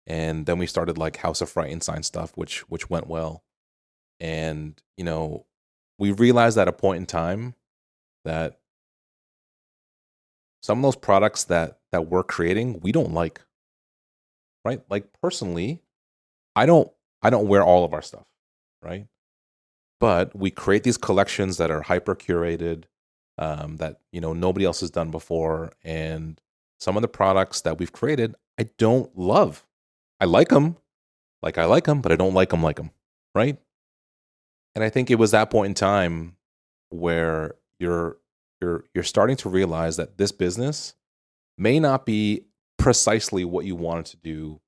And then we started like House of Frightenstein stuff, which went well. And, we realized at a point in time that some of those products that we're creating, we don't like, right? Like personally, I don't wear all of our stuff, right? But we create these collections that are hyper curated, that nobody else has done before, and some of the products that we've created, I don't love. I like them, but I don't like them, right? And I think it was that point in time where you're starting to realize that this business may not be precisely what you wanted to do,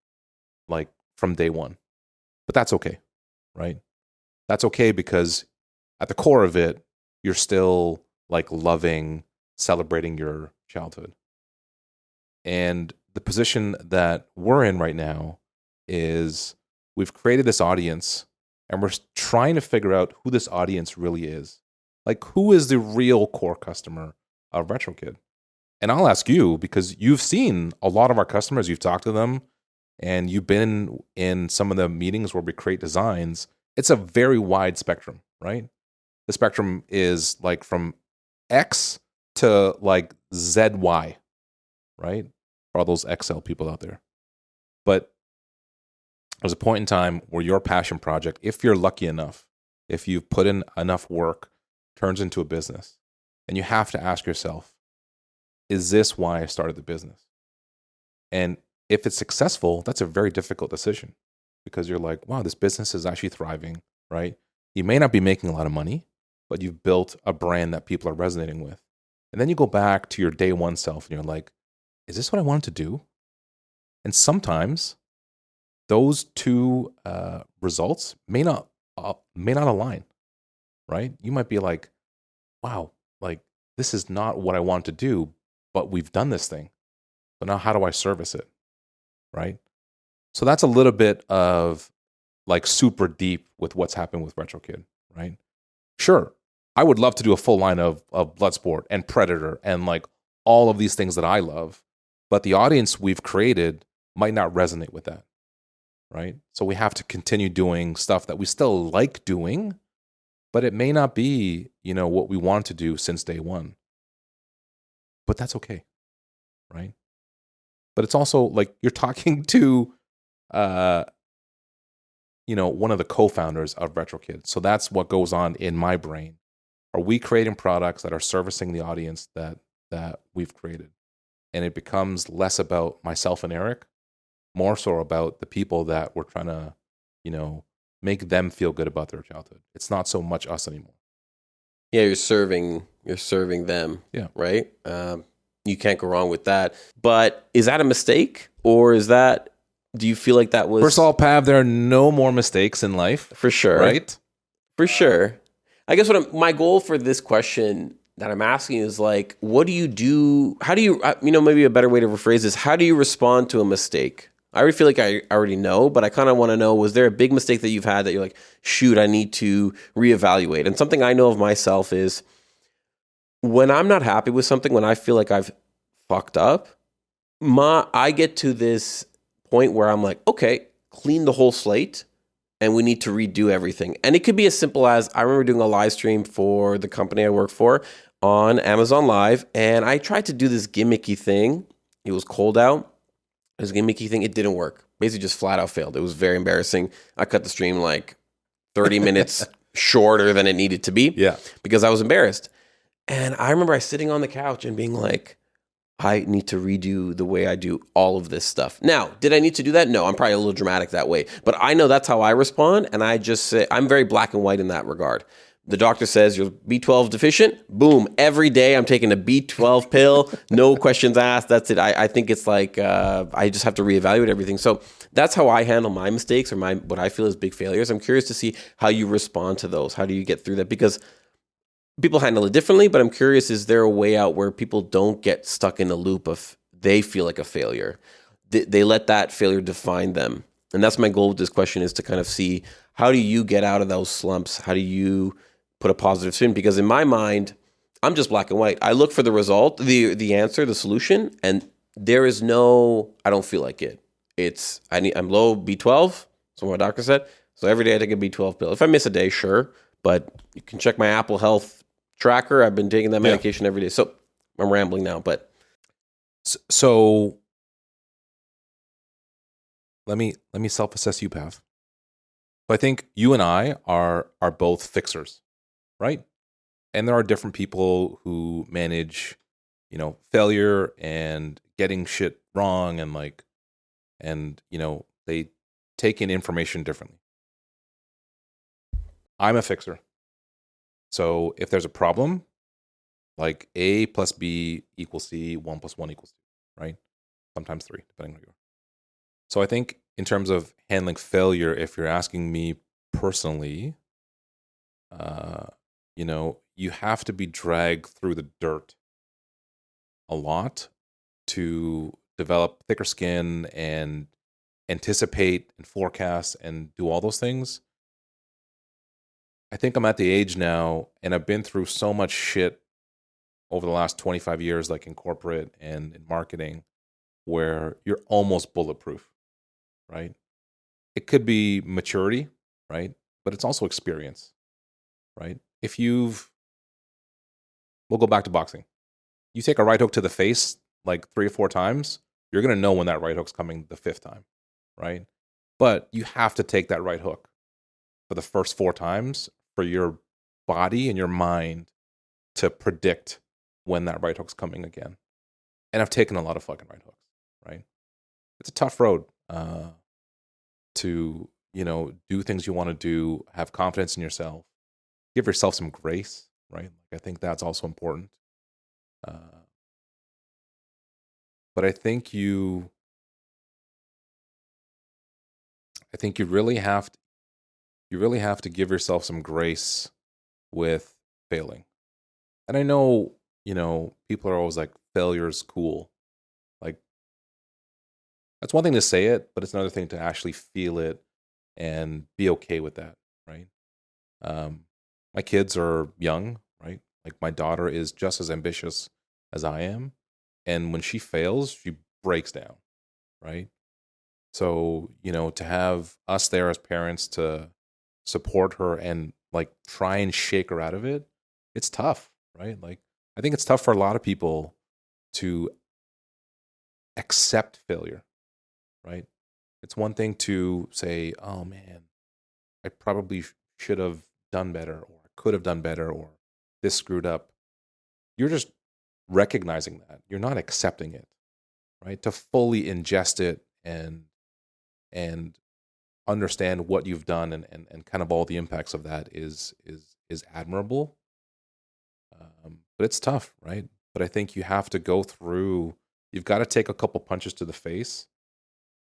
like from day one, but that's okay, right? That's okay because at the core of it, you're still like loving, celebrating your childhood. And the position that we're in right now is we've created this audience, and we're trying to figure out who this audience really is. Like, who is the real core customer of Retrokid? And I'll ask you, because you've seen a lot of our customers, you've talked to them, and you've been in some of the meetings where we create designs. It's a very wide spectrum, right? The spectrum is like from X to like ZY, right? For all those XL people out there. But there's a point in time where your passion project, if you're lucky enough, if you've put in enough work, turns into a business. And you have to ask yourself, is this why I started the business? And if it's successful, that's a very difficult decision, because you're like, wow, this business is actually thriving, right? You may not be making a lot of money, but you've built a brand that people are resonating with. And then you go back to your day one self and you're like, is this what I wanted to do? And sometimes those two results may not align, right? You might be like, wow, like this is not what I want to do, but we've done this thing. So now how do I service it, right? So that's a little bit of like super deep with what's happened with Retrokid, right? Sure, I would love to do a full line of Bloodsport and Predator and like all of these things that I love, but the audience we've created might not resonate with that, right? So we have to continue doing stuff that we still like doing, but it may not be, what we want to do since day one. but that's okay, right? But it's also like you're talking to, one of the co-founders of Retrokid. So that's what goes on in my brain. Are we creating products that are servicing the audience that we've created? And it becomes less about myself and Eric, more so about the people that we're trying to, make them feel good about their childhood. It's not so much us anymore. Yeah, you're serving them. Yeah. Right. You can't go wrong with that. But is that a mistake, or do you feel like that was? First of all, Pav, there are no more mistakes in life. For sure. Right? For sure. I guess my goal for this question that I'm asking is like, what do you do? How do you, maybe a better way to rephrase this, how do you respond to a mistake? I already feel like I already know, but I kind of want to know, was there a big mistake that you've had that you're like, shoot, I need to reevaluate? And something I know of myself is when I'm not happy with something, when I feel like I've fucked up, I get to this point where I'm like, okay, clean the whole slate and we need to redo everything. And it could be as simple as, I remember doing a live stream for the company I work for on Amazon Live, and I tried to do this gimmicky thing. It was cold out. This gimmicky thing, it didn't work. Basically just flat out failed. It was very embarrassing. I cut the stream like 30 minutes shorter than it needed to be. Yeah. Because I was embarrassed. And I remember sitting on the couch and being like, I need to redo the way I do all of this stuff. Now, did I need to do that? No, I'm probably a little dramatic that way. But I know that's how I respond. And I just say, I'm very black and white in that regard. The doctor says you're B12 deficient. Boom. Every day I'm taking a B12 pill. No questions asked. That's it. I think it's like I just have to reevaluate everything. So that's how I handle my mistakes or what I feel is big failures. I'm curious to see how you respond to those. How do you get through that? Because people handle it differently, but I'm curious, is there a way out where people don't get stuck in a loop of they feel like a failure? They let that failure define them. And that's my goal with this question, is to kind of see, how do you get out of those slumps? How do you put a positive spin? Because in my mind, I'm just black and white. I look for the result, the answer, the solution, and there is no, I don't feel like it. I'm low B12, so what my doctor said. So every day I take a B12 pill. If I miss a day, sure, but you can check my Apple Health tracker. I've been taking that medication every day. So I'm rambling now, but so let me self-assess you, Pav. So I think you and I are both fixers, right? And there are different people who manage, failure and getting shit wrong, and they take in information differently. I'm a fixer. So if there's a problem, like A plus B equals C, 1 plus 1 equals 2, right? Sometimes 3, depending on who you are. So I think in terms of handling failure, if you're asking me personally, you have to be dragged through the dirt a lot to develop thicker skin and anticipate and forecast and do all those things. I think I'm at the age now, and I've been through so much shit over the last 25 years, like in corporate and in marketing, where you're almost bulletproof, right? It could be maturity, right? But it's also experience, right? We'll go back to boxing. You take a right hook to the face like 3 or 4 times, you're going to know when that right hook's coming the 5th time, right? But you have to take that right hook for the first 4 times for your body and your mind to predict when that right hook's coming again. And I've taken a lot of fucking right hooks, right? It's a tough road to, do things you want to do, have confidence in yourself, give yourself some grace, right? I think that's also important. But I think you really have to give yourself some grace with failing. And I know, people are always like, failure's cool. Like, that's one thing to say it, but it's another thing to actually feel it and be okay with that, right? My kids are young, right? Like, my daughter is just as ambitious as I am. And when she fails, she breaks down, right? So, to have us there as parents to support her and like try and shake her out of it, it's tough, right? Like, I think it's tough for a lot of people to accept failure, right? It's one thing to say, oh man, I probably should have done better, or I could have done better, or this screwed up. You're just recognizing that. You're not accepting it, right? To fully ingest it and understand what you've done and kind of all the impacts of that is admirable. But it's tough, right? But I think you have to go through, you've got to take a couple punches to the face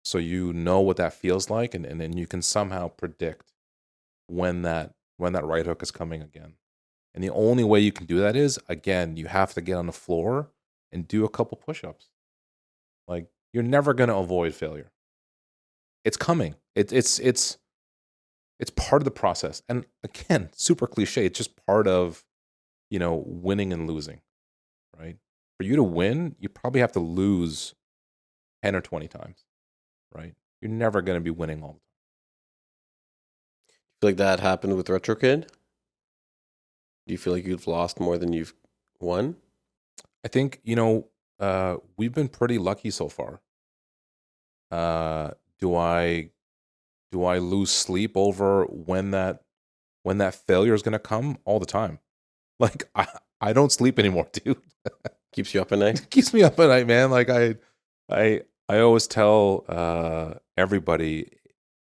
so you know what that feels like, and then you can somehow predict when that right hook is coming again. And the only way you can do that is, again, you have to get on the floor and do a couple push-ups. Like, you're never going to avoid failure. It's coming. It's part of the process. And again, super cliche, it's just part of, winning and losing, right? For you to win, you probably have to lose 10 or 20 times, right? You're never going to be winning all the time. Feel like that happened with Retrokid? Do you feel like you've lost more than you've won? I think, we've been pretty lucky so far. Do I lose sleep over when that failure is going to come? All the time. Like, I don't sleep anymore, dude. Keeps you up at night? It keeps me up at night, man. Like, I always tell everybody,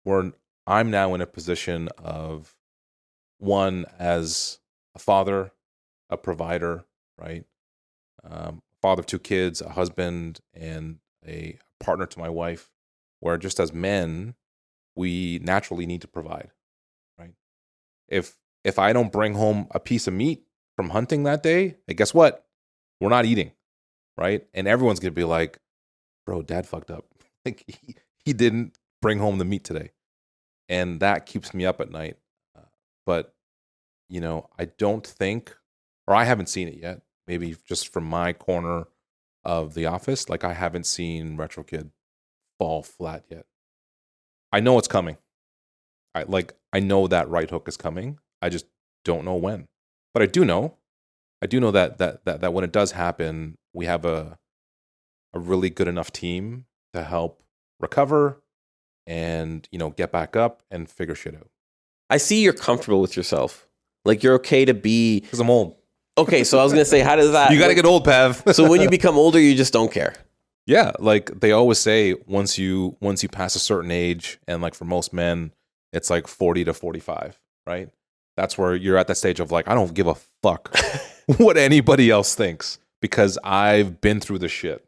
I'm now in a position of, one, as a father, a provider, right? Father of 2 kids, a husband, and a partner to my wife, where just as men, we naturally need to provide, right? If I don't bring home a piece of meat from hunting that day, guess what? We're not eating, right? And everyone's going to be like, bro, dad fucked up. Like, he didn't bring home the meat today. And that keeps me up at night. But, I don't think, or I haven't seen it yet, maybe just from my corner of the office, like, I haven't seen Retrokid fall flat yet. I know it's coming. I know that right hook is coming. I just don't know when. But I do know that when it does happen, we have a really good enough team to help recover and, get back up and figure shit out. I see you're comfortable with yourself. Like, you're okay to be... Because I'm old. Okay, so I was going to say, how does that... You got to get old, Pav. So when you become older, you just don't care. Yeah, like they always say, once you pass a certain age, and like for most men, it's like 40 to 45, right? That's where you're at that stage of like, I don't give a fuck what anybody else thinks, because I've been through the shit.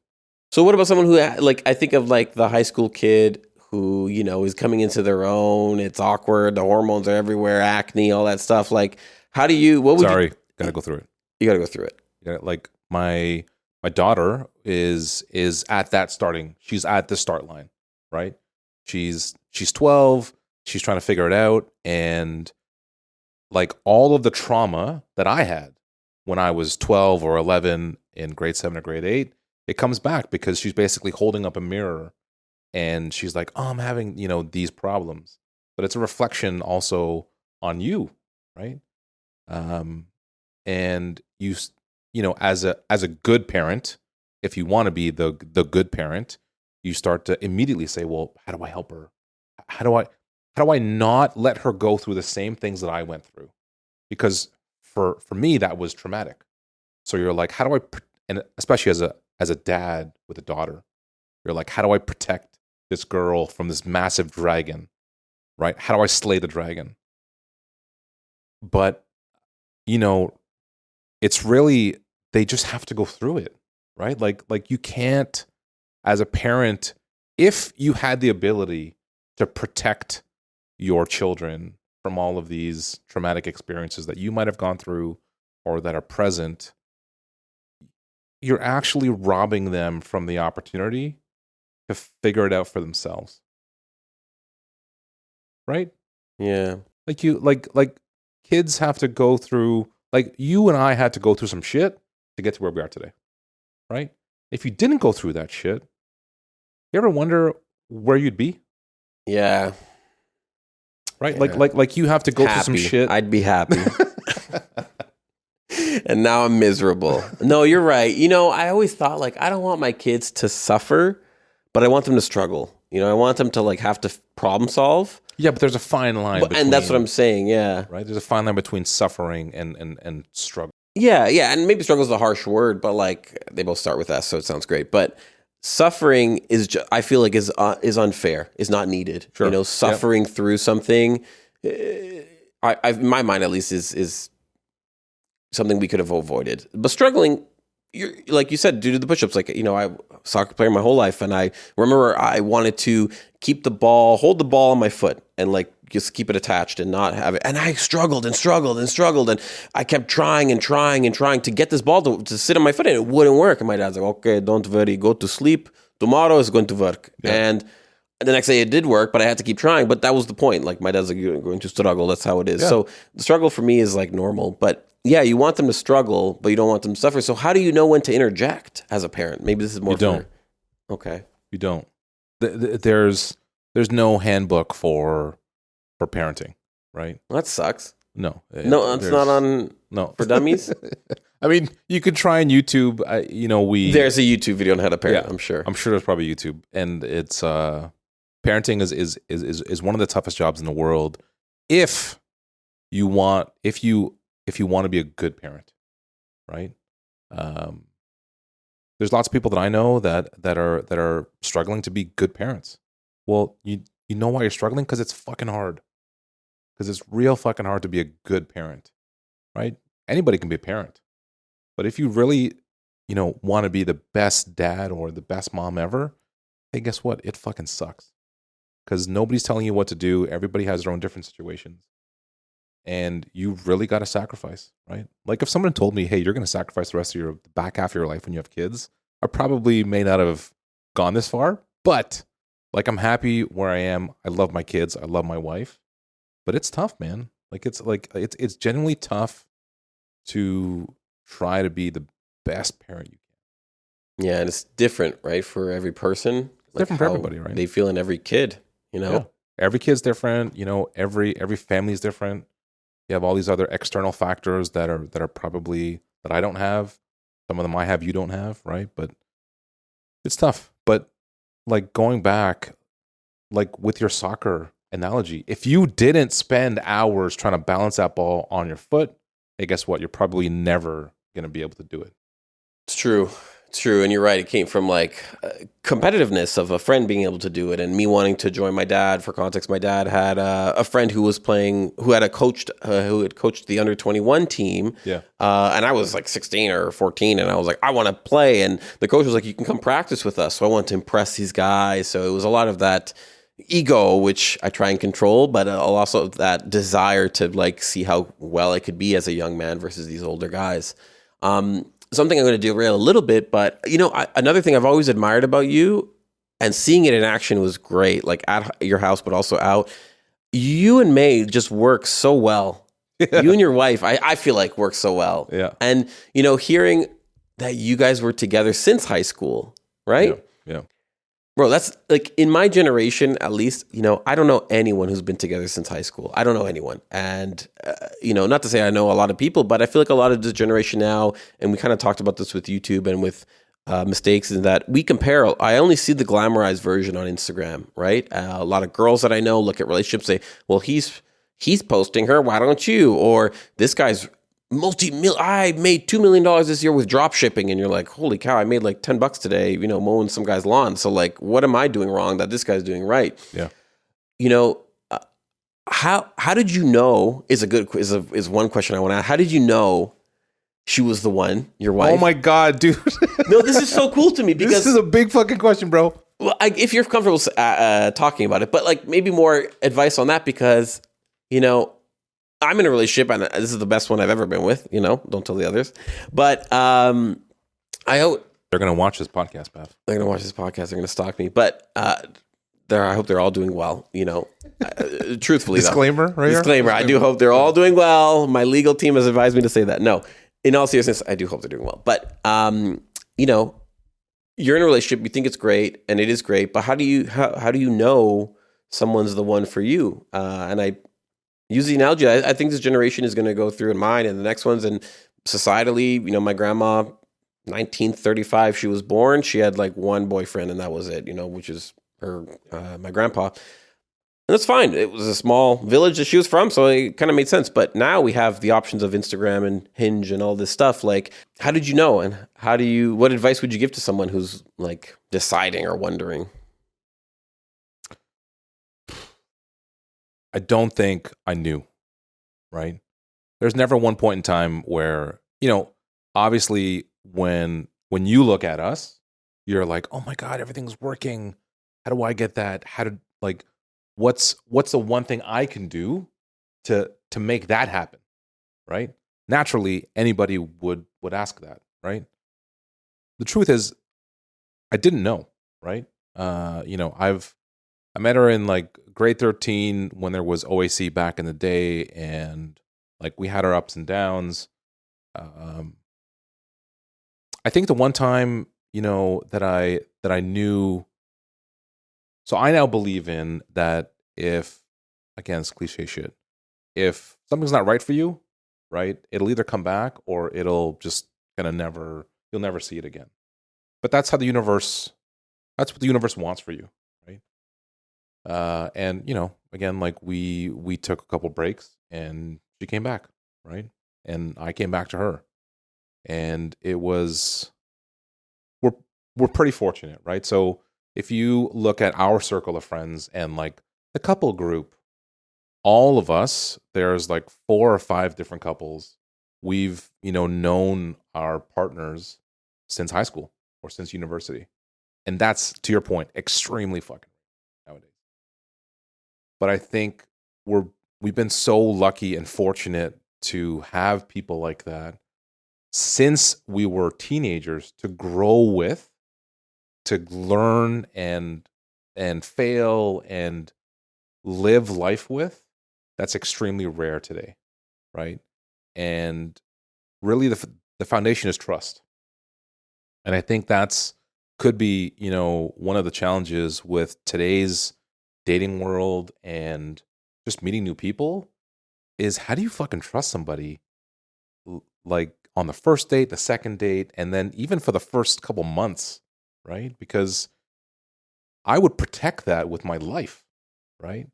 So what about someone who, like, I think of like the high school kid who, is coming into their own, it's awkward, the hormones are everywhere, acne, all that stuff. Like, how do you, gotta go through it. You gotta go through it. Yeah, like my daughter is at that she's at the start line, right? She's 12, she's trying to figure it out, and like all of the trauma that I had when I was 12 or 11 in grade 7 or grade 8, it comes back because she's basically holding up a mirror and she's like, oh, I'm having, these problems. But it's a reflection also on you, right? And you as a good parent, if you want to be the good parent, you start to immediately say, well, how do I help her? How do I not let her go through the same things that I went through? Because for me, that was traumatic. So you're like, how do I, and especially as a dad with a daughter, you're like, how do I protect this girl from this massive dragon, right? How do I slay the dragon? But, it's really, they just have to go through it, right? Like you can't, as a parent, if you had the ability to protect your children from all of these traumatic experiences that you might have gone through or that are present, you're actually robbing them from the opportunity to figure it out for themselves. Right? Yeah. Like kids have to go through, like you and I had to go through some shit to get to where we are today. Right? If you didn't go through that shit, you ever wonder where you'd be? Yeah. Right? Yeah. Like you have to go through some shit. I'd be happy. And now I'm miserable. No, you're right. I always thought like, I don't want my kids to suffer, but I want them to struggle. I want them to like have to problem solve. Yeah, but there's a fine line. And that's what I'm saying. Yeah. Right. There's a fine line between suffering and struggle. Yeah. Yeah. And maybe struggle is a harsh word, but like they both start with S, so it sounds great. But suffering I feel like is unfair, is not needed. Sure. Suffering through something, in my mind at least, is something we could have avoided. But struggling, like you said, due to the push-ups, like, I was a soccer player my whole life, and I remember I wanted to hold the ball on my foot and like just keep it attached and not have it. And I struggled and struggled and struggled, and I kept trying and trying and trying to get this ball to sit on my foot, and it wouldn't work. And my dad's like, okay, don't worry, go to sleep. Tomorrow is going to work. Yeah. And the next day it did work, but I had to keep trying. But that was the point. Like my dad's like, you're going to struggle. That's how it is. Yeah. So the struggle for me is like normal, but yeah, you want them to struggle, but you don't want them to suffer. So how do you know when to interject as a parent? Maybe this is more. You don't. Okay. You don't. There's no handbook for parenting, right? Well, that sucks. No, it's not on. No, for dummies. I mean, you could try on YouTube. There's a YouTube video on how to parent. Yeah, I'm sure there's probably YouTube, and it's parenting is one of the toughest jobs in the world. If you want to be a good parent, right? There's lots of people that I know that are struggling to be good parents. Well, you know why you're struggling? Because it's fucking hard. Because it's real fucking hard to be a good parent, right? Anybody can be a parent, but if you really, want to be the best dad or the best mom ever, hey, guess what? It fucking sucks. Because nobody's telling you what to do. Everybody has their own different situations. And you really got to sacrifice, right? Like if someone told me, hey, you're going to sacrifice the rest of the back half of your life when you have kids, I probably may not have gone this far, but like I'm happy where I am. I love my kids. I love my wife, but it's tough, man. It's genuinely tough to try to be the best parent you can. Yeah. And it's different, right? For every person. It's different for everybody, right? They feel in every kid, Yeah. Every kid's different. Every family's different. You have all these other external factors that are probably that I don't have. Some of them I have, you don't have, right? But it's tough. But like going back, like with your soccer analogy, if you didn't spend hours trying to balance that ball on your foot, hey, guess what? You're probably never going to be able to do it. It's true. It's true. And you're right. It came from like competitiveness of a friend being able to do it and me wanting to join my dad. For context, my dad had a friend who had coached the under 21 team. Yeah. And I was like 16 or 14 and I was like, I want to play. And the coach was like, you can come practice with us. So I wanted to impress these guys. So it was a lot of that ego, which I try and control, but also that desire to like see how well I could be as a young man versus these older guys. Something I'm going to derail a little bit, but another thing I've always admired about you, and seeing it in action was great, like at your house, but also out. You and May just work so well. Yeah. You and your wife, I feel like work so well. Yeah. And, hearing that you guys were together since high school, right? Yeah. Bro, that's like in my generation, at least, I don't know anyone who's been together since high school. I don't know anyone. And, not to say I know a lot of people, but I feel like a lot of this generation now, and we kind of talked about this with YouTube and with mistakes, is that we compare. I only see the glamorized version on Instagram, right? A lot of girls that I know look at relationships, say, well, he's posting her. Why don't you? Or this guy's I made $2 million this year with drop shipping, and you're like, holy cow, I made like $10 today, mowing some guy's lawn. So like, what am I doing wrong that this guy's doing right? Yeah. How did you know is one question I want to ask. How did you know she was the one, your wife? Oh my God, dude. No, this is so cool to me because this is a big fucking question, bro. Well, if you're comfortable talking about it, but like maybe more advice on that because, I'm in a relationship and this is the best one I've ever been with, don't tell the others. But I hope they're going to watch this podcast, Pav. They're going to watch this podcast. They're going to stalk me. But I hope they're all doing well, truthfully. Disclaimer, right? Disclaimer. I do hope they're all doing well. My legal team has advised me to say that. No, in all seriousness, I do hope they're doing well. But, you're in a relationship, you think it's great and it is great, but how do you know someone's the one for you? And I use the analogy. I think this generation is going to go through, and mine and the next ones, and societally, my grandma, 1935, she was born. She had like one boyfriend, and that was it. Which is her, my grandpa. And that's fine. It was a small village that she was from, so it kind of made sense. But now we have the options of Instagram and Hinge and all this stuff. Like, how did you know? And what advice would you give to someone who's like deciding or wondering? I don't think I knew, right? There's never one point in time where, obviously when you look at us, you're like, oh my God, everything's working. How do I get that? What's the one thing I can do to make that happen, right? Naturally, anybody would ask that, right? The truth is, I didn't know, right? I met her in like grade 13 when there was OAC back in the day, and like we had our ups and downs. I think the one time, that I knew. So I now believe in that if, again, it's cliche shit, if something's not right for you, right, it'll either come back or it'll just you'll never see it again. But that's what the universe wants for you, right? And, again, like we took a couple breaks and she came back, right? And I came back to her. And it was, we're pretty fortunate, right? So if you look at our circle of friends and like the couple group, all of us, there's like 4 or 5 different couples. We've, known our partners since high school or since university. And that's, to your point, extremely fucking nowadays. But I think we've been so lucky and fortunate to have people like that since we were teenagers to grow with, to learn and fail and live life with. That's extremely rare today, right? And really the foundation is trust. And I think that's could be, one of the challenges with today's dating world and just meeting new people is how do you fucking trust somebody like on the first date, the second date, and then even for the first couple months, right? Because I would protect that with my life, right?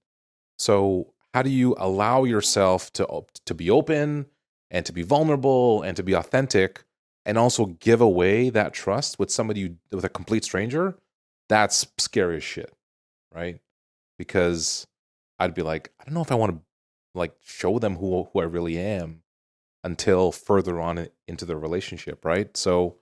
So how do you allow yourself to be open and to be vulnerable and to be authentic and also give away that trust with with a complete stranger? That's scary as shit, right? Because I'd be like, I don't know if I want to like show them who I really am until further on into the relationship, right? So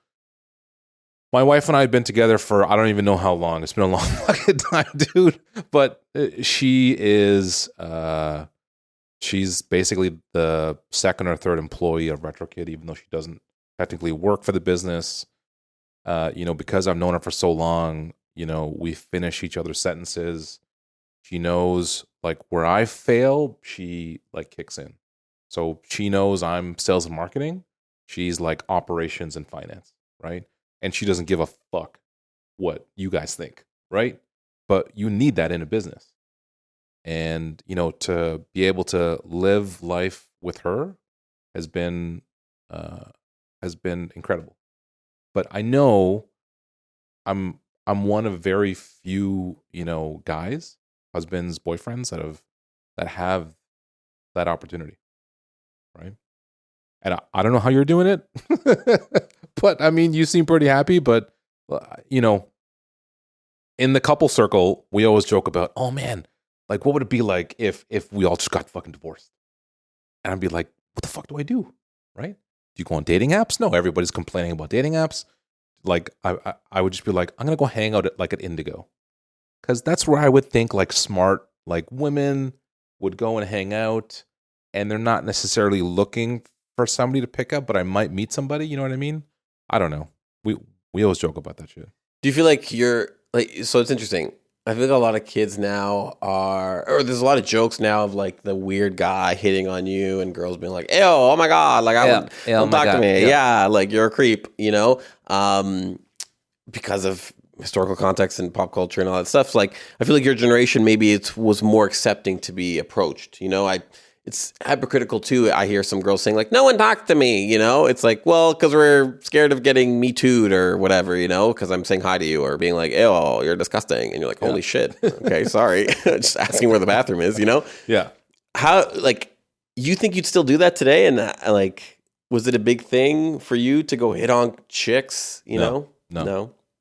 my wife and I had been together for I don't even know how long. It's been a long fucking time, dude. But she's basically the second or third employee of Retrokid, even though she doesn't technically work for the business. Because I've known her for so long, we finish each other's sentences. She knows like where I fail, she like kicks in. So she knows I'm sales and marketing. She's like operations and finance, right? And she doesn't give a fuck what you guys think, right? But you need that in a business. And, to be able to live life with her has been incredible. But I know I'm one of very few, guys, husbands, boyfriends that have that opportunity. Right. And I don't know how you're doing it, but I mean, you seem pretty happy. But, in the couple circle, we always joke about, oh man, like what would it be like if we all just got fucking divorced? And I'd be like, what the fuck do I do? Right? Do you go on dating apps? No, everybody's complaining about dating apps. Like I would just be like, I'm going to go hang out at Indigo. Because that's where I would think like smart, like women would go and hang out. And they're not necessarily looking for somebody to pick up, but I might meet somebody. You know what I mean? I don't know. We always joke about that shit. Do you feel like you're like, so it's interesting. I feel like a lot of kids now or there's a lot of jokes now of like the weird guy hitting on you and girls being like, ew, oh my God, like don't talk to me. Yeah, like you're a creep, because of historical context and pop culture and all that stuff. So like, I feel like your generation, maybe it was more accepting to be approached. it's hypocritical too. I hear some girls saying like, "No one talked to me," It's like, well, because we're scared of getting me too'd or whatever, because I'm saying hi to you or being like, "Oh, you're disgusting," and you're like, "Holy shit." Okay, sorry, just asking where the bathroom is. Yeah. How you think you'd still do that today? And was it a big thing for you to go hit on chicks? No.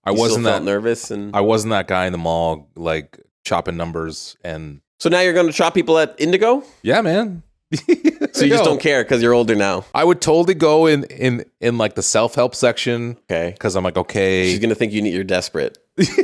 I wasn't felt nervous, and I wasn't that guy in the mall like chopping numbers and. So now you're going to chop people at Indigo? Yeah, man. So you just don't care because you're older now. I would totally go in like the self-help section. Okay. Because I'm like, okay. She's going to think you're desperate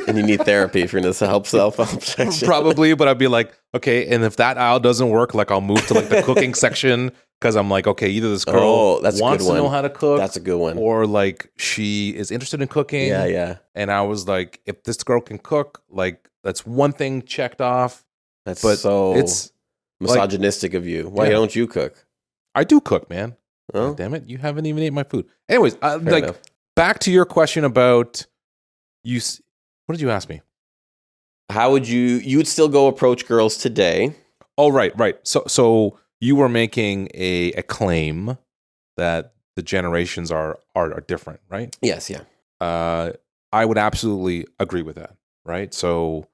and you need therapy if you're in the self-help section. Probably, but I'd be like, okay, and if that aisle doesn't work, like I'll move to like the cooking section because I'm like, okay, either this girl wants to know how to cook. That's a good one. Or like she is interested in cooking. Yeah. And I was like, if this girl can cook, like that's one thing checked off. That's but so it's misogynistic of you. Why don't you cook? I do cook, man. Oh? God damn it, you haven't even ate my food. Anyways, enough. Back to your question about you. What did you ask me? How would you would still go approach girls today? Oh, right. So you were making a claim that the generations are different, right? Yes, yeah. I would absolutely agree with that, right? So,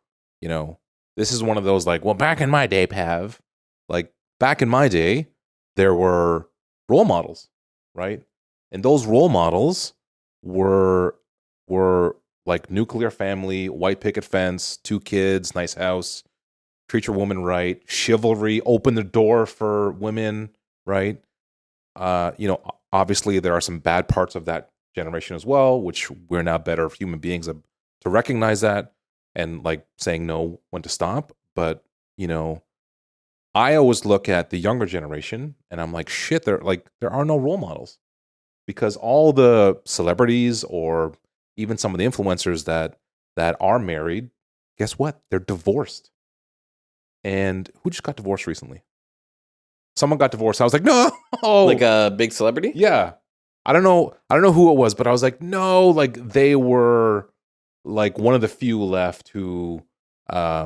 this is one of those like, well, back in my day, Pav, like back in my day, there were role models, right? And those role models were like nuclear family, white picket fence, 2 kids, nice house, treat your woman right, chivalry, open the door for women, right? Obviously there are some bad parts of that generation as well, which we're now better human beings to recognize that and like saying no when to stop. But, I always look at the younger generation and I'm like, shit, there are no role models because all the celebrities or even some of the influencers that are married, guess what? They're divorced. And who just got divorced recently? Someone got divorced. I was like, no. Like a big celebrity? Yeah. I don't know who it was, but I was like, no, like they were like one of the few left who I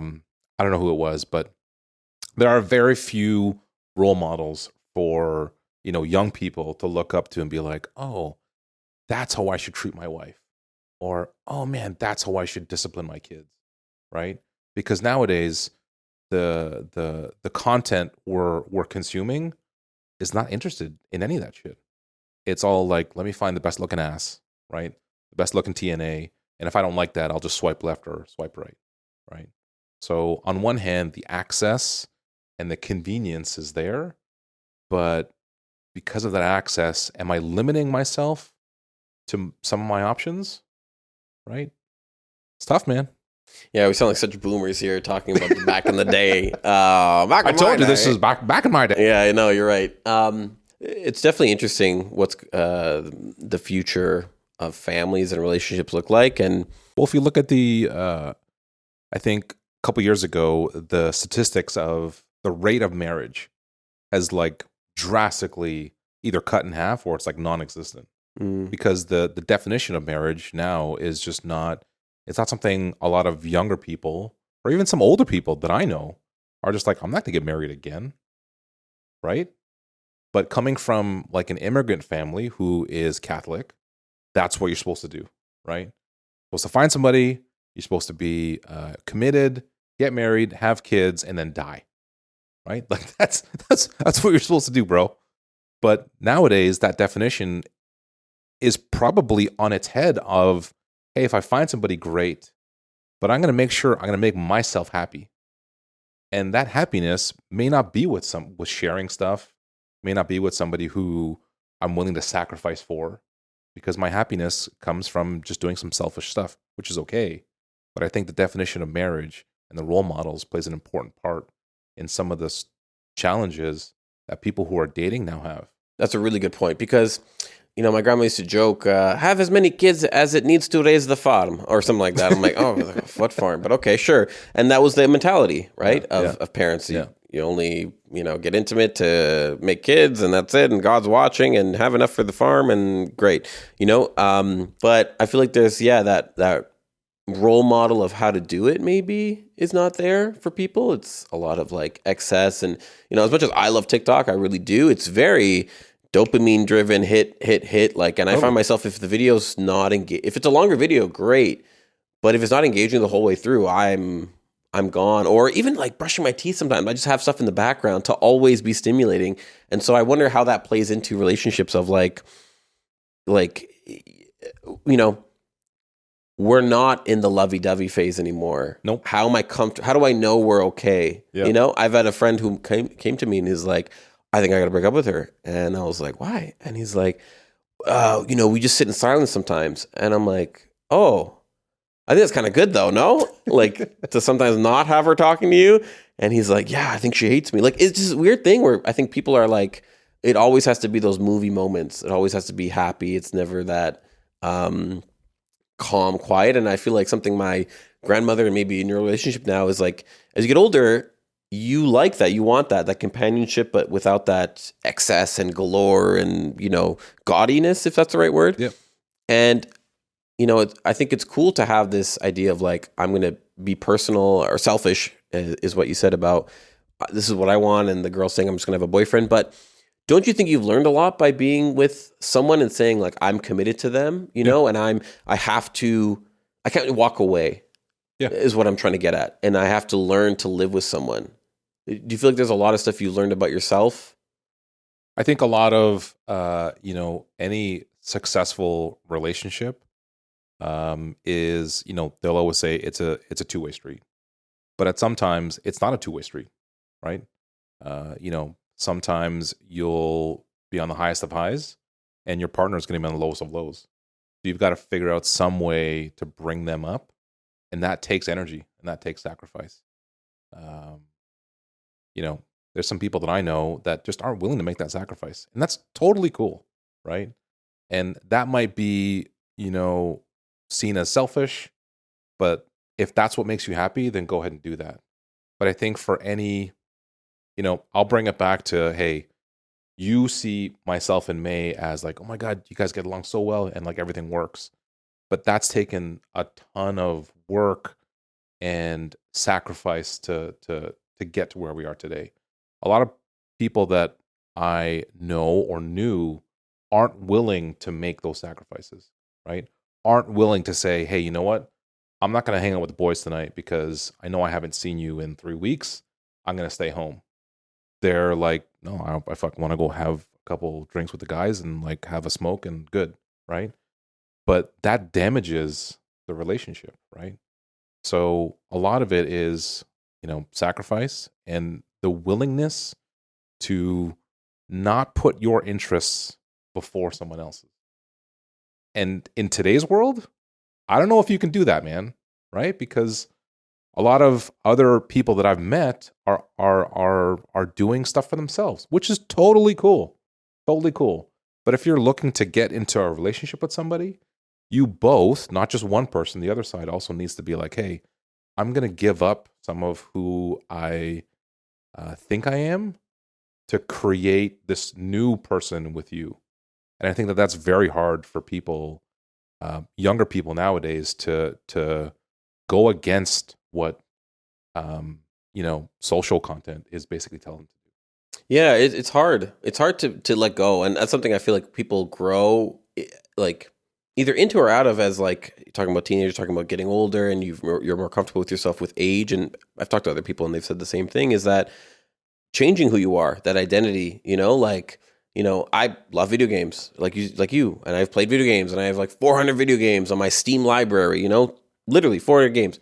don't know who it was, but there are very few role models for, young people to look up to and be like, oh, that's how I should treat my wife. Or, oh man, that's how I should discipline my kids. Right? Because nowadays the content we're consuming is not interested in any of that shit. It's all like, let me find the best looking ass, right? The best looking TNA. And if I don't like that, I'll just swipe left or swipe right. Right? So on one hand, the access and the convenience is there, but because of that access, am I limiting myself to some of my options? Right? It's tough, man. Yeah, we sound like such boomers here talking about back in the day. I told you this is back in my day. Yeah, I know, you're right. It's definitely interesting what's the future of families and relationships look like. And well, if you look at the, I think a couple years ago, the statistics of the rate of marriage has like drastically either cut in half or it's like non-existent. Because the definition of marriage now is just not, it's not something a lot of younger people or even some older people that I know are just like, I'm not going to get married again. Right? But coming from like an immigrant family who is Catholic, that's what you're supposed to do. Right? You're supposed to find somebody, you're supposed to be committed, get married, have kids, and then die. Right? Like that's what you're supposed to do, bro. But nowadays that definition is probably on its head of, hey, if I find somebody great, but I'm going to make sure I'm going to make myself happy. And that happiness may not be with sharing stuff, may not be with somebody who I'm willing to sacrifice for, because my happiness comes from just doing some selfish stuff, which is okay. But I think the definition of marriage and the role models plays an important part in some of the challenges that people who are dating now have. That's a really good point because, my grandma used to joke, have as many kids as it needs to raise the farm or something like that. I'm like, oh, what farm? But okay, sure. And that was the mentality, right, of parents. You only, get intimate to make kids and that's it. And God's watching and have enough for the farm and great, But I feel like there's, that role model of how to do it maybe is not there for people. It's a lot of like excess, and as much as I love TikTok, I really do. It's very dopamine driven, hit like, and I find myself, if the video's not if it's a longer video, great, but if it's not engaging the whole way through, I'm gone. Or even like brushing my teeth, sometimes I just have stuff in the background to always be stimulating. And so I wonder how that plays into relationships of like we're not in the lovey-dovey phase anymore. Nope. How am I how do I know we're okay? Yep. I've had a friend who came to me and is like, I think I got to break up with her. And I was like, why? And he's like, we just sit in silence sometimes. And I'm like, oh, I think that's kind of good though, no? Like to sometimes not have her talking to you. And he's like, yeah, I think she hates me. Like, it's just a weird thing where I think people are like, it always has to be those movie moments. It always has to be happy. It's never that calm, quiet. And I feel like something my grandmother, and maybe in your relationship now, is like, as you get older, you like that. You want that companionship, but without that excess and galore and, gaudiness, if that's the right word. Yeah. And, I think it's cool to have this idea of like, I'm going to be personal or selfish, is what you said about this is what I want. And the girl saying, I'm just going to have a boyfriend. But don't you think you've learned a lot by being with someone and saying like, I'm committed to them, and I can't walk away, is what I'm trying to get at. And I have to learn to live with someone. Do you feel like there's a lot of stuff you learned about yourself? I think a lot of, any successful relationship is, they'll always say it's a two-way street, but at sometimes it's not a two-way street, right? Sometimes you'll be on the highest of highs and your partner is going to be on the lowest of lows. So you've got to figure out some way to bring them up, and that takes energy and that takes sacrifice. There's some people that I know that just aren't willing to make that sacrifice, and that's totally cool, right? And that might be, seen as selfish, but if that's what makes you happy, then go ahead and do that. But I think for any, I'll bring it back to, hey, you see myself and May as like, oh my God, you guys get along so well and like everything works. But that's taken a ton of work and sacrifice to get to where we are today. A lot of people that I know or knew aren't willing to make those sacrifices, right? Aren't willing to say, hey, you know what? I'm not going to hang out with the boys tonight because I know I haven't seen you in 3 weeks. I'm going to stay home. They're like, no, I fucking want to go have a couple drinks with the guys and like have a smoke and good, right? But that damages the relationship, right? So a lot of it is, sacrifice and the willingness to not put your interests before someone else's. And in today's world, I don't know if you can do that, man, right? Because a lot of other people that I've met are doing stuff for themselves, which is totally cool. Totally cool. But if you're looking to get into a relationship with somebody, you both, not just one person, the other side also needs to be like, hey, I'm going to give up some of who I think I am to create this new person with you. And I think that that's very hard for people, younger people nowadays, to go against what social content is basically telling them to do. Yeah, it's hard. It's hard to let go, and that's something I feel like people grow like either into or out of, as like talking about teenagers, talking about getting older, and you're more comfortable with yourself with age. And I've talked to other people, and they've said the same thing: is that changing who you are, that identity. I love video games, like you, and I've played video games, and I have like 400 video games on my Steam library. Literally 400 games.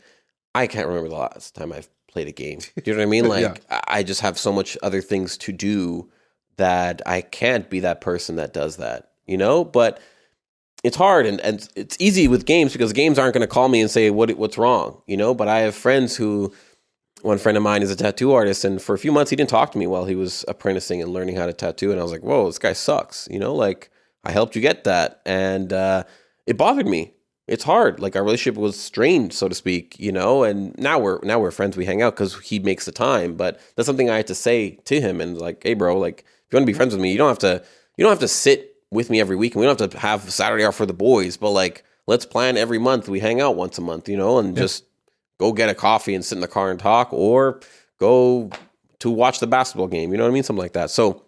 I can't remember the last time I've played a game. Do you know what I mean? Like, yeah. I just have so much other things to do that I can't be that person that does that, But it's hard, and it's easy with games because games aren't going to call me and say what's wrong, But I have friends who, one friend of mine is a tattoo artist, and for a few months he didn't talk to me while he was apprenticing and learning how to tattoo, and I was like, whoa, this guy sucks, Like, I helped you get that, and it bothered me. It's hard. Like, our relationship was strained, so to speak, and now we're friends. We hang out because he makes the time. But that's something I had to say to him, and like, hey, bro, like, if you want to be friends with me, you don't have to sit with me every week, and we don't have to have Saturday off for the boys. But like, let's plan every month. We hang out once a month, and just go get a coffee and sit in the car and talk, or go to watch the basketball game. You know what I mean? Something like that. So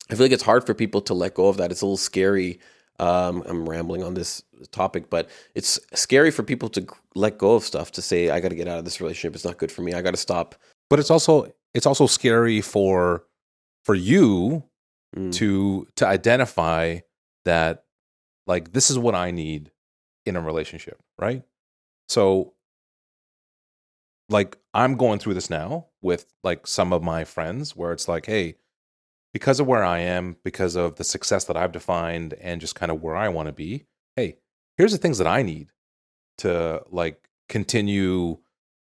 I feel like it's hard for people to let go of that. It's a little scary. I'm rambling on this topic, but it's scary for people to let go of stuff, to say, I got to get out of this relationship. It's not good for me. I got to stop. But it's also scary for you to identify that, like, this is what I need in a relationship, right? So, like, I'm going through this now with, like, some of my friends, where it's like, hey, because of where I am, because of the success that I've defined, and just kind of where I want to be, hey, here's the things that I need to, like, continue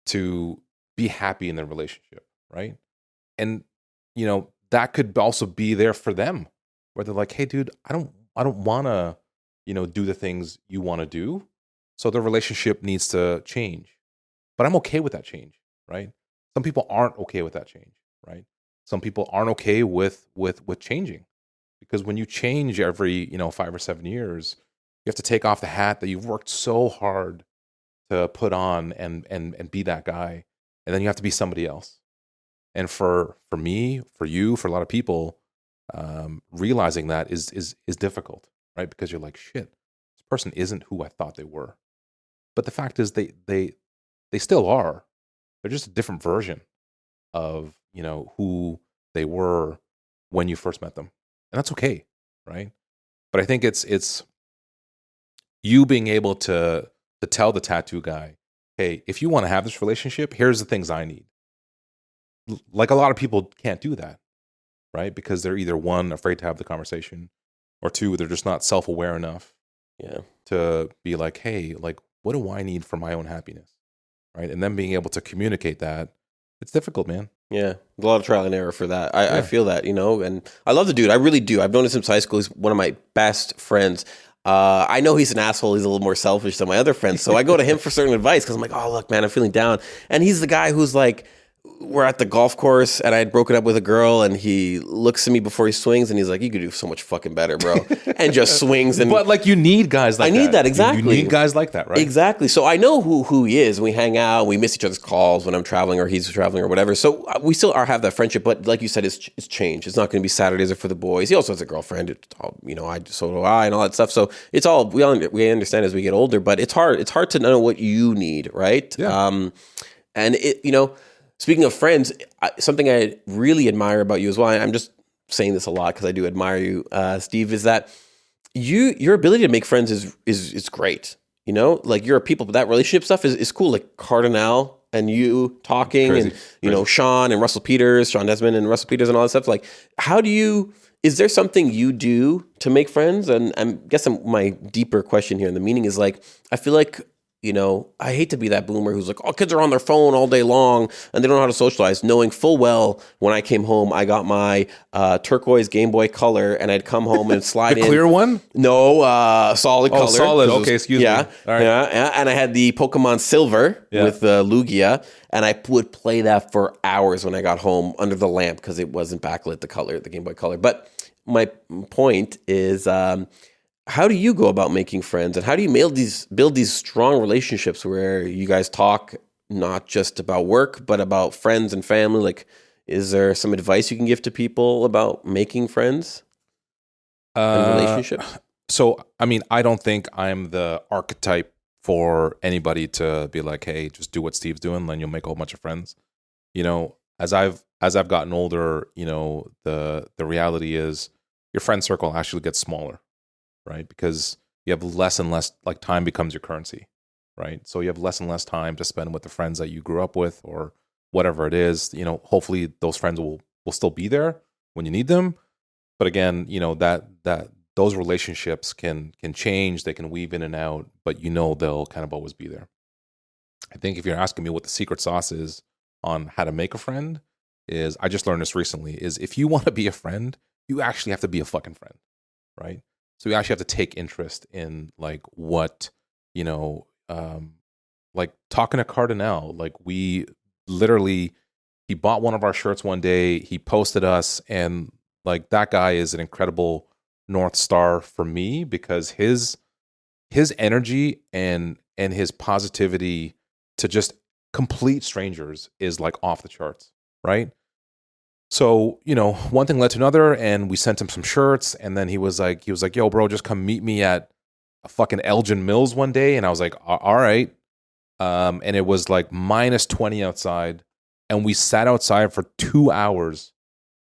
to be happy in the relationship, right? And that could also be there for them, where they're like, hey, dude, I don't want to do the things you want to do, so the relationship needs to change. But I'm okay with that change, right? Some people aren't okay with that change, right? Some people aren't okay with changing, because when you change every 5 or 7 years, you have to take off the hat that you've worked so hard to put on and be that guy, and then you have to be somebody else. And for me, for you, for a lot of people, realizing that is difficult, right? Because you're like, shit, this person isn't who I thought they were. But the fact is, they still are. They're just a different version of who they were when you first met them, and that's okay, right? But I think it's you being able to tell the tattoo guy, hey, if you want to have this relationship, here's the things I need. Like, a lot of people can't do that, right? Because they're either, one, afraid to have the conversation, or two, they're just not self-aware enough to be like, hey, like, what do I need for my own happiness, right? And then being able to communicate that, it's difficult, man. Yeah, a lot of trial and error for that. I feel that, and I love the dude. I really do. I've known him since high school. He's one of my best friends. I know he's an asshole. He's a little more selfish than my other friends. So I go to him for certain advice, because I'm like, oh, look, man, I'm feeling down. And he's the guy who's like, we're at the golf course and I had broken up with a girl, and he looks at me before he swings and he's like, you could do so much fucking better, bro. And just swings. And but, like, you need guys like that. I need that, exactly. You need guys like that, right? Exactly. So I know who he is. We hang out, we miss each other's calls when I'm traveling or he's traveling or whatever. So we still have that friendship, but like you said, it's changed. It's not going to be Saturdays are for the boys. He also has a girlfriend. It's all, so do I, and all that stuff. So it's all, we understand as we get older, but it's hard to know what you need, right? Yeah. And it, speaking of friends, something I really admire about you as well, I'm just saying this a lot because I do admire you, Steve, is that your ability to make friends is great. Like, you're a people, but that relationship stuff is cool. Like Cardinal and you talking, crazy. And Sean and Russell Peters, Sean Desmond and Russell Peters and all that stuff. Like, is there something you do to make friends? And I guess my deeper question here, and the meaning is, like, I feel like, I hate to be that boomer who's like, oh, kids are on their phone all day long and they don't know how to socialize, knowing full well when I came home, I got my turquoise Game Boy Color, and I'd come home and slide the clear one? No, solid color. Solid. Okay, excuse me. All right. Yeah. And I had the Pokemon Silver with Lugia, and I would play that for hours when I got home under the lamp, because it wasn't backlit, the Game Boy Color. But my point is, how do you go about making friends, and how do you build these strong relationships where you guys talk not just about work, but about friends and family? Like, is there some advice you can give to people about making friends and relationships? So, I mean, I don't think I'm the archetype for anybody to be like, hey, just do what Steve's doing, then you'll make a whole bunch of friends. As I've gotten older, the reality is your friend circle actually gets smaller, right? Because you have less and less, like, time becomes your currency, right? So you have less and less time to spend with the friends that you grew up with, or whatever it is. Hopefully those friends will still be there when you need them. But again, that those relationships can change, they can weave in and out, but they'll kind of always be there. I think if you're asking me what the secret sauce is on how to make a friend, is, I just learned this recently, is if you want to be a friend, you actually have to be a fucking friend, right? So you actually have to take interest in, like, what, like talking to Cardinal, like, we literally, he bought one of our shirts one day, he posted us, and, like, that guy is an incredible North Star for me, because his his energy and his positivity to just complete strangers is like off the charts, right? So, one thing led to another, and we sent him some shirts, and then he was like, yo, bro, just come meet me at a fucking Elgin Mills one day. And I was like, all right. And it was like -20 outside, and we sat outside for 2 hours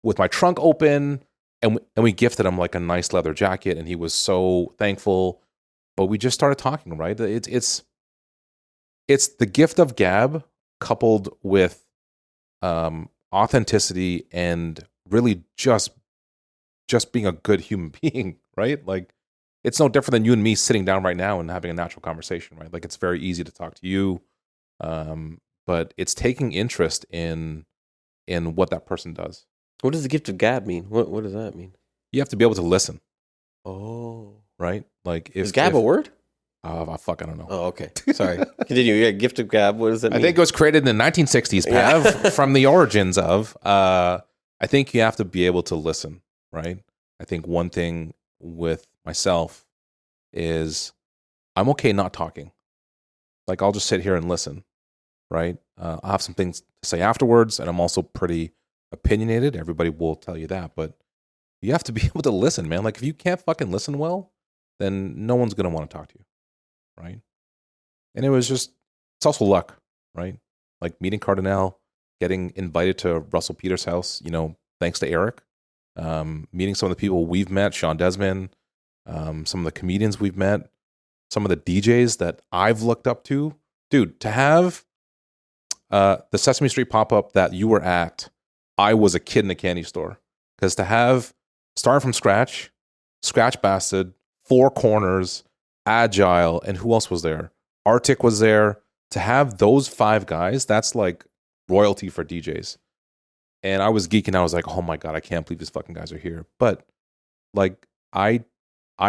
with my trunk open, and we gifted him like a nice leather jacket, and he was so thankful. But we just started talking, right? It's the gift of gab coupled with authenticity and really just being a good human being, right? Like, it's no different than you and me sitting down right now and having a natural conversation, right? Like, it's very easy to talk to you, but it's taking interest in what that person does. What does the gift of gab mean? What does that mean? You have to be able to listen. Oh, right? Like, is gab a word? I don't know. Oh, okay. Sorry. Continue. Yeah, gift of gab. What does that mean? I think it was created in the 1960s, Pav, from the origins of. I think you have to be able to listen, right? I think one thing with myself is I'm okay not talking. Like, I'll just sit here and listen, right? I'll have some things to say afterwards, and I'm also pretty opinionated. Everybody will tell you that, but you have to be able to listen, man. Like, if you can't fucking listen well, then no one's going to want to talk to you, right? And it's also luck, right? Like, meeting Cardinal, getting invited to Russell Peters' house, thanks to Eric. Meeting some of the people we've met, Sean Desmond, some of the comedians we've met, some of the DJs that I've looked up to. Dude, to have the Sesame Street pop-up that you were at, I was a kid in a candy store. Because to have, starting from scratch Bastard, Four Corners, Agile, and who else was there? Arctic was there. To have those 5 guys, that's like royalty for DJs. And I was geeking. I was like, oh my God, I can't believe these fucking guys are here. But like, I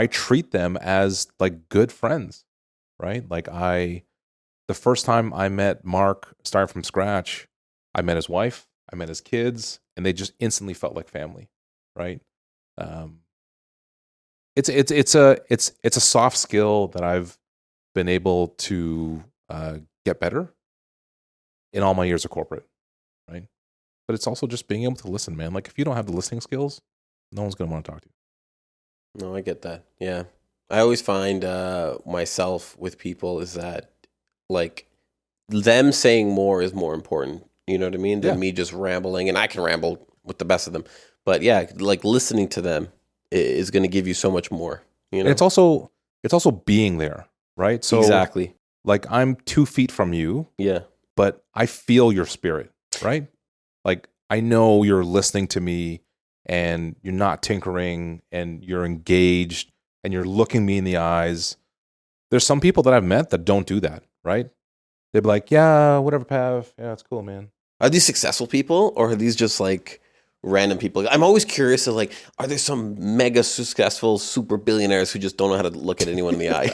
treat them as like good friends, right? Like, the first time I met Mark, starting from scratch, I met his wife, I met his kids, and they just instantly felt like family, right? It's a soft skill that I've been able to get better in all my years of corporate, right? But it's also just being able to listen, man. Like, if you don't have the listening skills, no one's going to want to talk to you. No, I get that. Yeah. I always find myself with people is that, like, them saying more is more important. You know what I mean? Than me just rambling. And I can ramble with the best of them. But yeah, like, listening to them is going to give you so much more. And it's also being there, right? So exactly. Like, I'm 2 feet from you. Yeah. But I feel your spirit, right? Like, I know you're listening to me, and you're not tinkering, and you're engaged, and you're looking me in the eyes. There's some people that I've met that don't do that, right? They'd be like, yeah, whatever, Pav. Yeah, it's cool, man. Are these successful people, or are these just like random people? I'm always curious of, like, are there some mega successful super billionaires who just don't know how to look at anyone in the eye?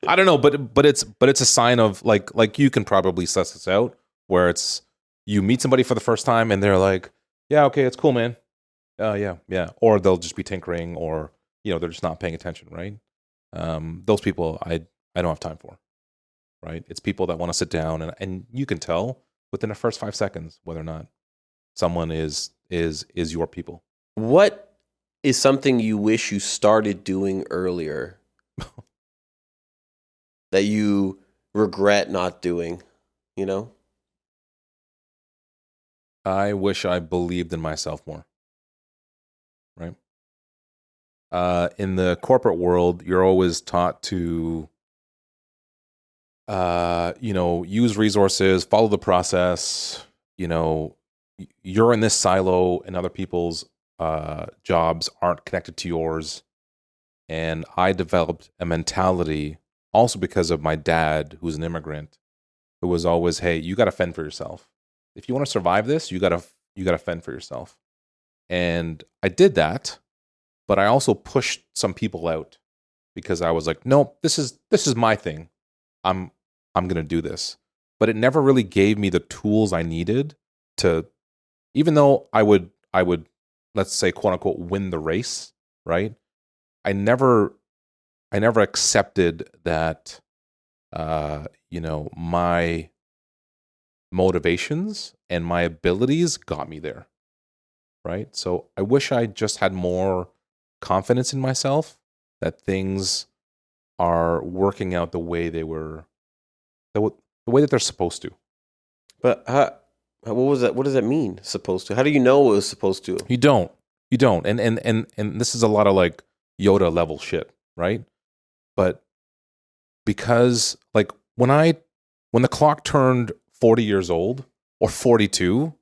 I don't know, but it's a sign of like you can probably suss this out, where it's you meet somebody for the first time and they're like, yeah, okay, it's cool, man. Yeah, or they'll just be tinkering, or they're just not paying attention, right? Those people I don't have time for, right? It's people that want to sit down, and you can tell within the first 5 seconds whether or not someone is your people. What is something you wish you started doing earlier that you regret not doing, I wish I believed in myself more, right? In the corporate world, you're always taught to, use resources, follow the process. You're in this silo, and other people's jobs aren't connected to yours. And I developed a mentality, also because of my dad, who's an immigrant, who was always, hey, you got to fend for yourself. If you want to survive this, you got to fend for yourself. And I did that, but I also pushed some people out because I was like, no, this is my thing. I'm going to do this. But it never really gave me the tools I needed to, even though I would let's say, quote unquote, win the race, right? I never I never accepted that, my motivations and my abilities got me there, right? So I wish I just had more confidence in myself that things are working out the way the way that they're supposed to. But what was that? What does that mean? Supposed to? How do you know it was supposed to? You don't. And this is a lot of like Yoda level shit, right? But because like when the clock turned 40 years old or 42,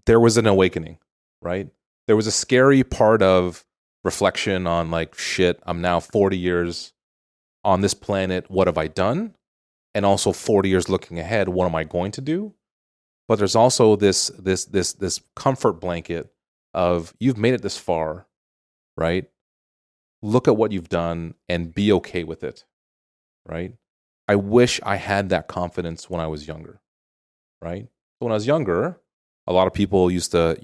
there was an awakening, right? There was a scary part of reflection on like, shit, I'm now 40 years on this planet. What have I done? And also 40 years looking ahead, what am I going to do? But there's also this comfort blanket of you've made it this far, right? Look at what you've done and be okay with it, right? I wish I had that confidence when I was younger, right? So when I was younger, a lot of people used to,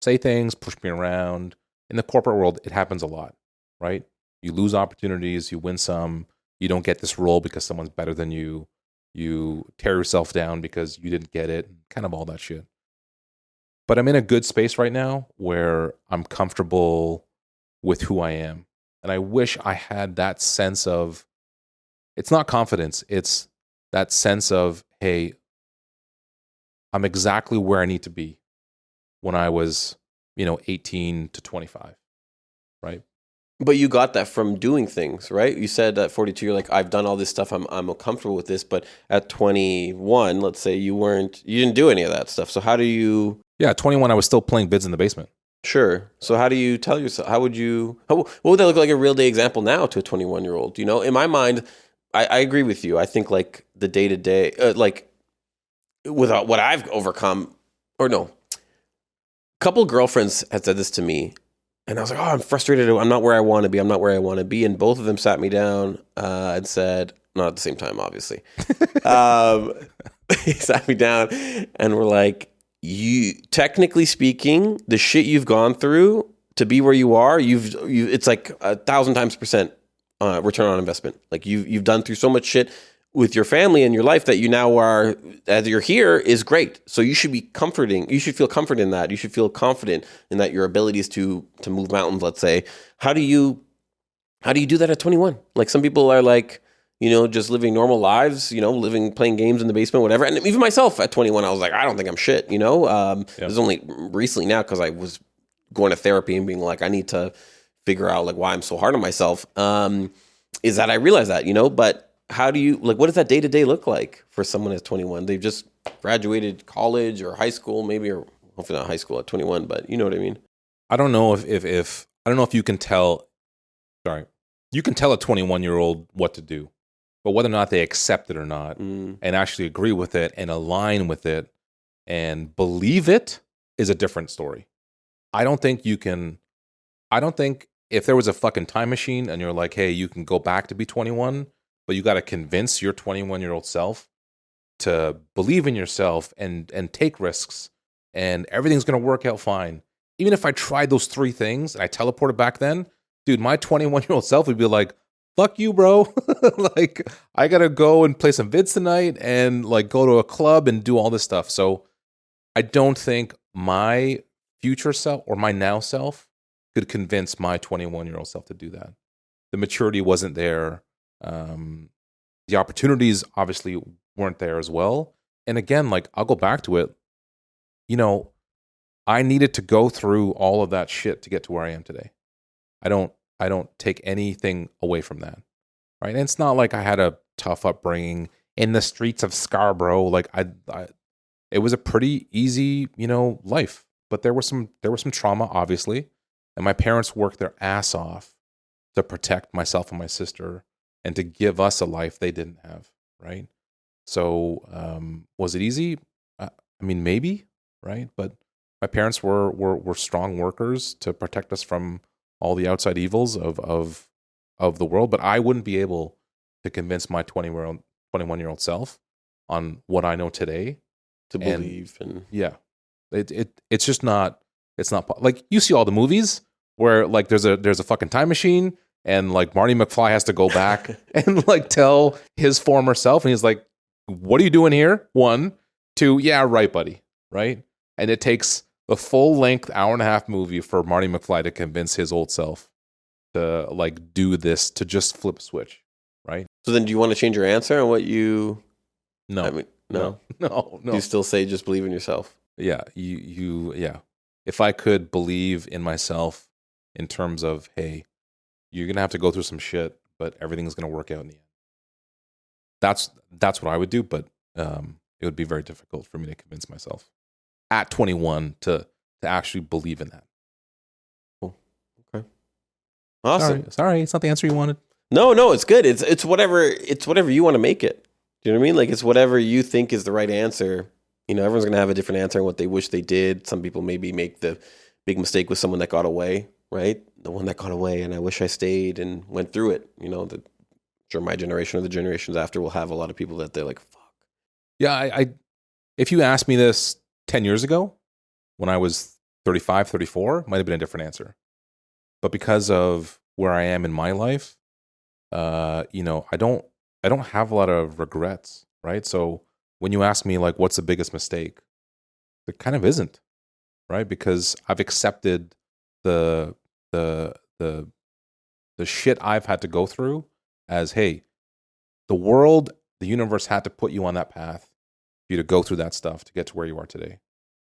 say things, push me around. In the corporate world, it happens a lot, right? You lose opportunities, you win some, you don't get this role because someone's better than you. You tear yourself down because you didn't get it, kind of all that shit. But I'm in a good space right now where I'm comfortable with who I am. And I wish I had that sense of, it's not confidence, it's that sense of, hey, I'm exactly where I need to be when I was, 18 to 25, right? But you got that from doing things, right? You said at 42, you're like, I've done all this stuff. I'm comfortable with this. But at 21, let's say you didn't do any of that stuff. So how do you? Yeah, at 21, I was still playing bids in the basement. Sure. So how do you tell yourself? What would that look like a real day example now to a 21-year-old? In my mind, I agree with you. I think like the day to day, like without what I've overcome, or no, a couple of girlfriends had said this to me. And I was like, oh, I'm frustrated. I'm not where I want to be. I'm not where I want to be. And both of them sat me down and said, not at the same time, obviously. He sat me down and were like, technically speaking, the shit you've gone through to be where you are, it's like 1,000 times percent return on investment. Like you've done through so much shit with your family and your life that you now are, as you're here, is great. So you should be comforting. You should feel comfort in that. You should feel confident in that your abilities to move mountains, let's say. How do you do that at 21? Like some people are like, just living normal lives, playing games in the basement, whatever. And even myself at 21, I was like, I don't think I'm shit, It was only recently now because I was going to therapy and being like, I need to figure out like why I'm so hard on myself. Is that I realized that, but how do you, like, what does that day-to-day look like for someone at 21? They've just graduated college or high school, maybe, or hopefully not high school at 21, but you know what I mean? I don't know if I don't know if you can tell, you can tell a 21-year-old what to do, but whether or not they accept it or not and actually agree with it and align with it and believe it is a different story. I don't think if there was a fucking time machine and you're like, hey, you can go back to be 21, but you got to convince your 21-year-old self to believe in yourself and take risks, and everything's going to work out fine. Even if I tried those three things and I teleported back then, dude, my 21-year-old self would be like, fuck you, bro. Like, I got to go and play some vids tonight and like go to a club and do all this stuff. So I don't think my future self or my now self could convince my 21-year-old self to do that. The maturity wasn't there. The opportunities obviously weren't there as well. And again, like I'll go back to it. I needed to go through all of that shit to get to where I am today. I don't take anything away from that. Right. And it's not like I had a tough upbringing in the streets of Scarborough. Like it was a pretty easy, life, but there was some trauma, obviously. And my parents worked their ass off to protect myself and my sister and to give us a life they didn't have, right? So was it easy? I mean, maybe, right? But my parents were strong workers to protect us from all the outside evils of the world. But I wouldn't be able to convince my 21-year-old self on what I know today to believe. And yeah, it's just not. It's not like you see all the movies where like there's a fucking time machine And like Marty McFly has to go back and like tell his former self. And he's like, what are you doing here? 1, 2, yeah, right, buddy. Right. And it takes a full length hour and a half movie for Marty McFly to convince his old self to like do this, to just flip a switch. Right. So then do you want to change your answer on what you... No. I mean, no. No. You still say just believe in yourself? Yeah. Yeah. If I could believe in myself in terms of, hey, you're going to have to go through some shit, but everything's going to work out in the end. That's what I would do, but it would be very difficult for me to convince myself at 21 to actually believe in that. Cool. Okay. Awesome. Sorry, it's not the answer you wanted. No, it's good. It's whatever you want to make it. Do you know what I mean? Like, it's whatever you think is the right answer. You know, everyone's going to have a different answer on what they wish they did. Some people maybe make the big mistake with someone that got away, right? The one that got away, and I wish I stayed and went through it. You know, sure, my generation or the generations after will have a lot of people that they're like, fuck. Yeah, I if you asked me this 10 years ago, when I was 35, 34, might have been a different answer. But because of where I am in my life, you know, I don't have a lot of regrets, right? So when you ask me like, what's the biggest mistake? There kind of isn't, right? Because I've accepted the shit I've had to go through as, hey, the world, the universe had to put you on that path for you to go through that stuff to get to where you are today.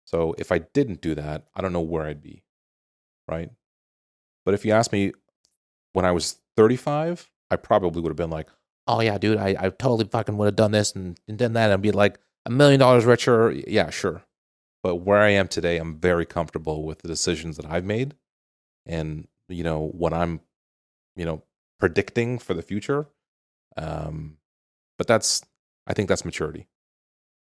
So if I didn't do that, I don't know where I'd be, right? But if you ask me when I was 35, I probably would have been like, oh yeah, dude, I totally fucking would have done this and done that and be like $1 million richer. Yeah, sure. But where I am today, I'm very comfortable with the decisions that I've made and, you know, what I'm, you know, predicting for the future. But I think that's maturity.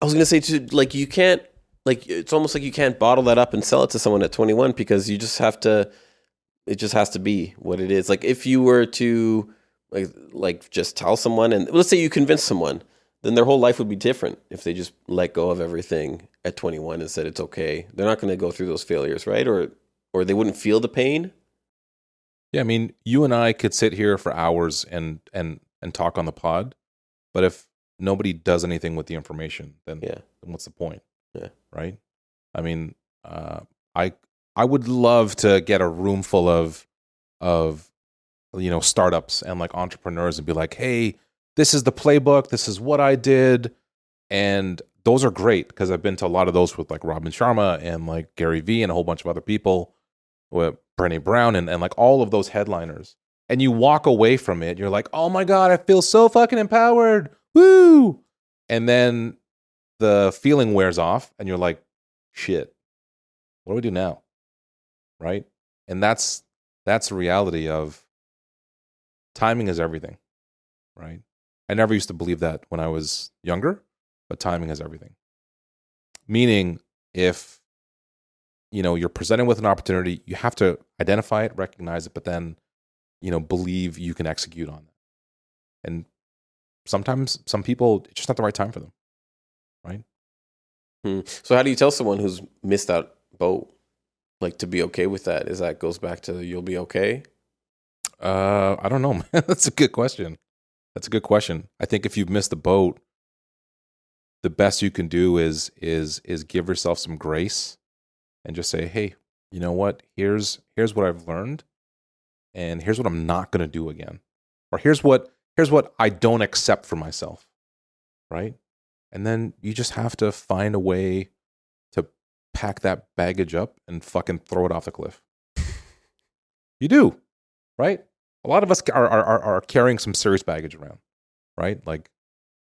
I was going to say too, like, you can't, like, it's almost like you can't bottle that up and sell it to someone at 21 because you just have to, it just has to be what it is. Like, if you were to like just tell someone, and let's say you convince someone, then their whole life would be different if they just let go of everything at 21 and said it's okay. They're not going to go through those failures, right? Or they wouldn't feel the pain. Yeah, I mean, you and I could sit here for hours and talk on the pod, but if nobody does anything with the information, then what's the point? Yeah. Right? I mean, I would love to get a room full of you know, startups and like entrepreneurs and be like, hey, this is the playbook, this is what I did. And those are great because I've been to a lot of those with like Robin Sharma and like Gary Vee and a whole bunch of other people, with Brené Brown and like all of those headliners. And you walk away from it, you're like, oh my God, I feel so fucking empowered. Woo! And then the feeling wears off and you're like, shit, what do we do now? Right? And that's the reality of timing is everything, right? I never used to believe that when I was younger, but timing is everything. Meaning, if you know you're presented with an opportunity, you have to identify it, recognize it, but then you know believe you can execute on that. And sometimes some people, it's just not the right time for them, right? So how do you tell someone who's missed that boat, like, to be okay with that? Is that goes back to you'll be okay? I don't know, man. That's a good question. I think if you've missed the boat, the best you can do is give yourself some grace and just say, hey, you know what? Here's what I've learned, and here's what I'm not going to do again, or here's what I don't accept for myself, right? And then you just have to find a way to pack that baggage up and fucking throw it off the cliff. You do. Right? A lot of us are carrying some serious baggage around, right? Like,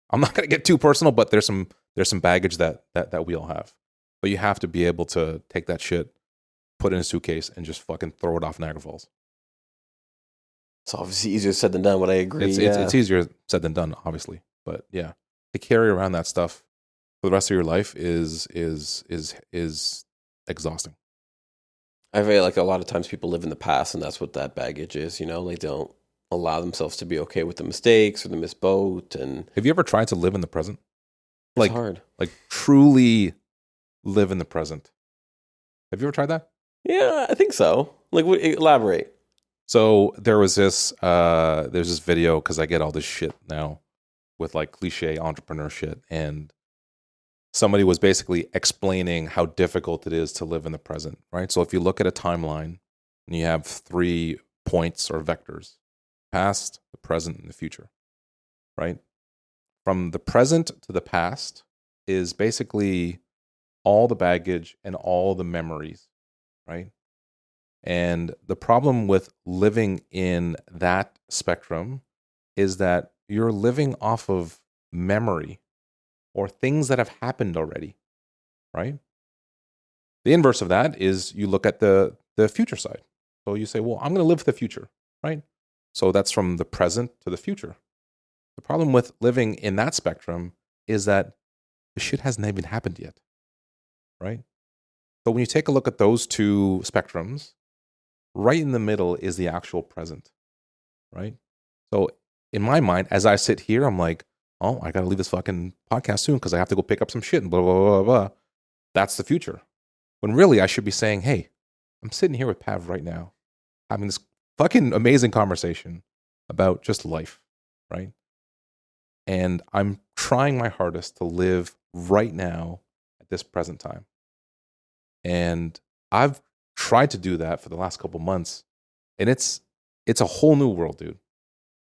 I'm not going to get too personal, but there's some baggage that we all have. But you have to be able to take that shit, put it in a suitcase, and just fucking throw it off Niagara Falls. It's obviously easier said than done, but I agree. It's easier said than done, obviously. But yeah, to carry around that stuff for the rest of your life is exhausting. I feel like a lot of times people live in the past, and that's what that baggage is. You know, they don't allow themselves to be okay with the mistakes or the missed boat. And have you ever tried to live in the present? It's hard. Like truly live in the present. Have you ever tried that? Yeah, I think so. Like, elaborate. So there's this video, because I get all this shit now with like cliche entrepreneur shit, and somebody was basically explaining how difficult it is to live in the present, right? So if you look at a timeline and you have 3 points or vectors, past, the present, and the future, right? From the present to the past is basically all the baggage and all the memories, right? And the problem with living in that spectrum is that you're living off of memory or things that have happened already, right? The inverse of that is you look at the future side. So you say, well, I'm going to live for the future, right? So that's from the present to the future. The problem with living in that spectrum is that the shit hasn't even happened yet, right? So when you take a look at those 2 spectrums, right in the middle is the actual present, right? So in my mind, as I sit here, I'm like, oh, I got to leave this fucking podcast soon because I have to go pick up some shit and blah, blah, blah, blah, blah. That's the future. When really I should be saying, hey, I'm sitting here with Pav right now, having this fucking amazing conversation about just life, right? And I'm trying my hardest to live right now at this present time. And I've tried to do that for the last couple months. And it's a whole new world, dude.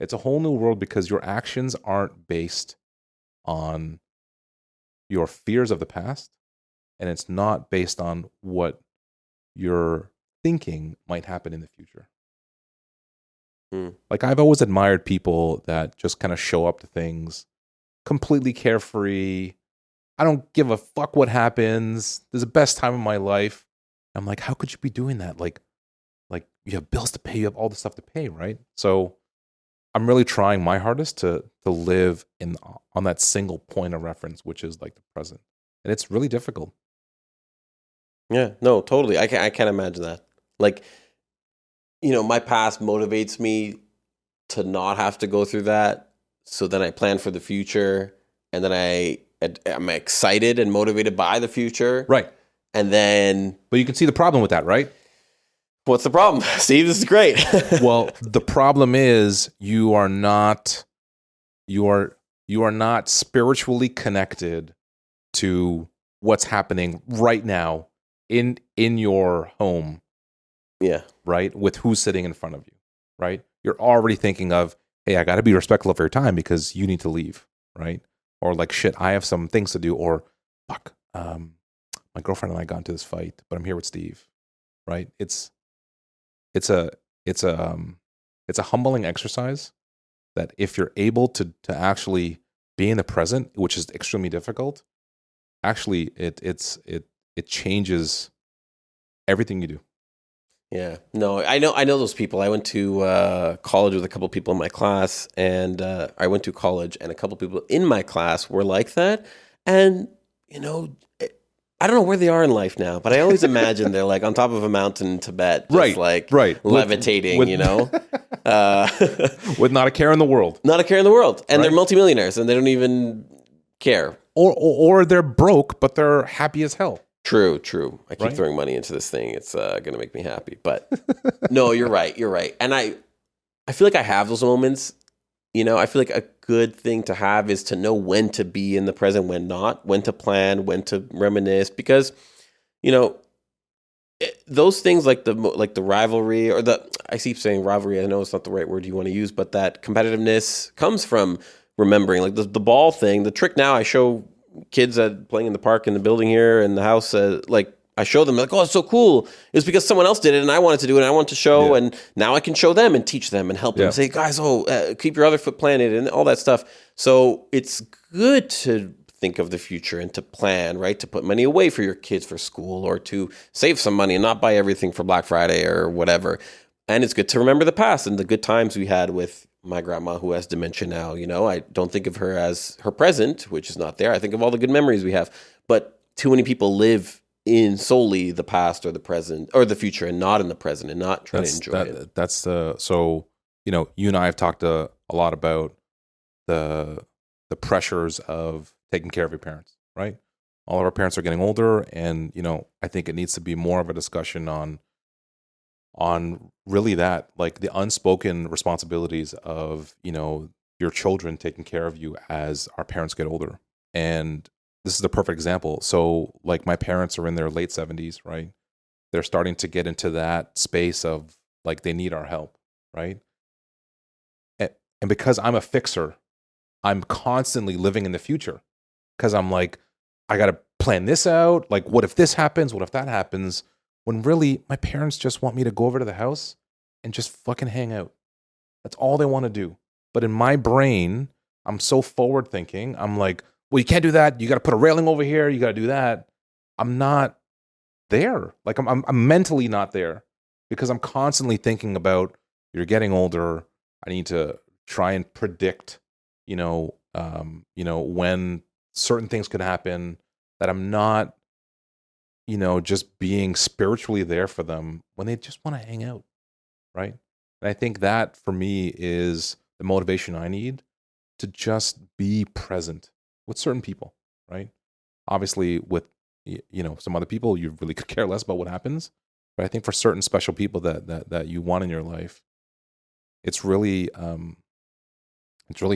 It's a whole new world because your actions aren't based on your fears of the past. And it's not based on what you're thinking might happen in the future. Like, I've always admired people that just kind of show up to things completely carefree. I don't give a fuck what happens. This is the best time of my life. I'm like, how could you be doing that? Like you have bills to pay, you have all the stuff to pay, right? So I'm really trying my hardest to live on that single point of reference, which is like the present. And it's really difficult. Yeah, no, totally. I can't imagine that. Like, my past motivates me to not have to go through that. So then I plan for the future, and then I'm excited and motivated by the future. Right. And then... But you can see the problem with that, right? What's the problem? Steve, this is great. Well, the problem is you are not spiritually connected to what's happening right now in your home. Yeah. Right? With who's sitting in front of you, right? You're already thinking of, hey, I got to be respectful of your time because you need to leave, right? Or like, shit, I have some things to do. Or, fuck, my girlfriend and I got into this fight, but I'm here with Steve, right? It's a humbling exercise that if you're able to actually be in the present, which is extremely difficult, actually it changes everything you do. Yeah, no, I know those people. I went to college with a couple people in my class, and I went to college, and a couple people in my class were like that. And I don't know where they are in life now, but I always imagine they're like on top of a mountain in Tibet, just right, levitating, with with not a care in the world, and they're multimillionaires, and they don't even care, or they're broke, but they're happy as hell. True. I keep throwing money into this thing. It's going to make me happy. But no, you're right. And I feel like I have those moments. I feel like a good thing to have is to know when to be in the present, when not, when to plan, when to reminisce. Because, those things like the rivalry or I keep saying rivalry. I know it's not the right word you want to use, but that competitiveness comes from remembering. Like the ball thing, the trick now I show kids playing in the park in the building here in the house, I show them like, oh, it's so cool. It's because someone else did it and I wanted to do it and I want to show, and now I can show them and teach them and help them say, guys, keep your other foot planted and all that stuff. So it's good to think of the future and to plan, right? To put money away for your kids for school or to save some money and not buy everything for Black Friday or whatever. And it's good to remember the past and the good times we had with my grandma who has dementia now. I don't think of her as her present, which is not there. I think of all the good memories we have. But too many people live in solely the past or the present or the future and not in the present and not trying to enjoy it. So, you and I have talked a lot about the pressures of taking care of your parents, right? All of our parents are getting older, and, I think it needs to be more of a discussion on on really that, like the unspoken responsibilities of, your children taking care of you as our parents get older. And this is the perfect example. So like my parents are in their late 70s, right? They're starting to get into that space of like they need our help, right? And because I'm a fixer, I'm constantly living in the future because I'm like, I got to plan this out. Like, what if this happens? What if that happens? When really my parents just want me to go over to the house and just fucking hang out. That's all they want to do. But in my brain, I'm so forward thinking. I'm like, well, you can't do that. You got to put a railing over here. You got to do that. I'm not there. Like I'm mentally not there because I'm constantly thinking about you're getting older. I need to try and predict, when certain things could happen, that I'm not, just being spiritually there for them when they just want to hang out, right? And I think that for me is the motivation I need to just be present with certain people, right? Obviously, with some other people, you really could care less about what happens. But I think for certain special people that you want in your life, it's really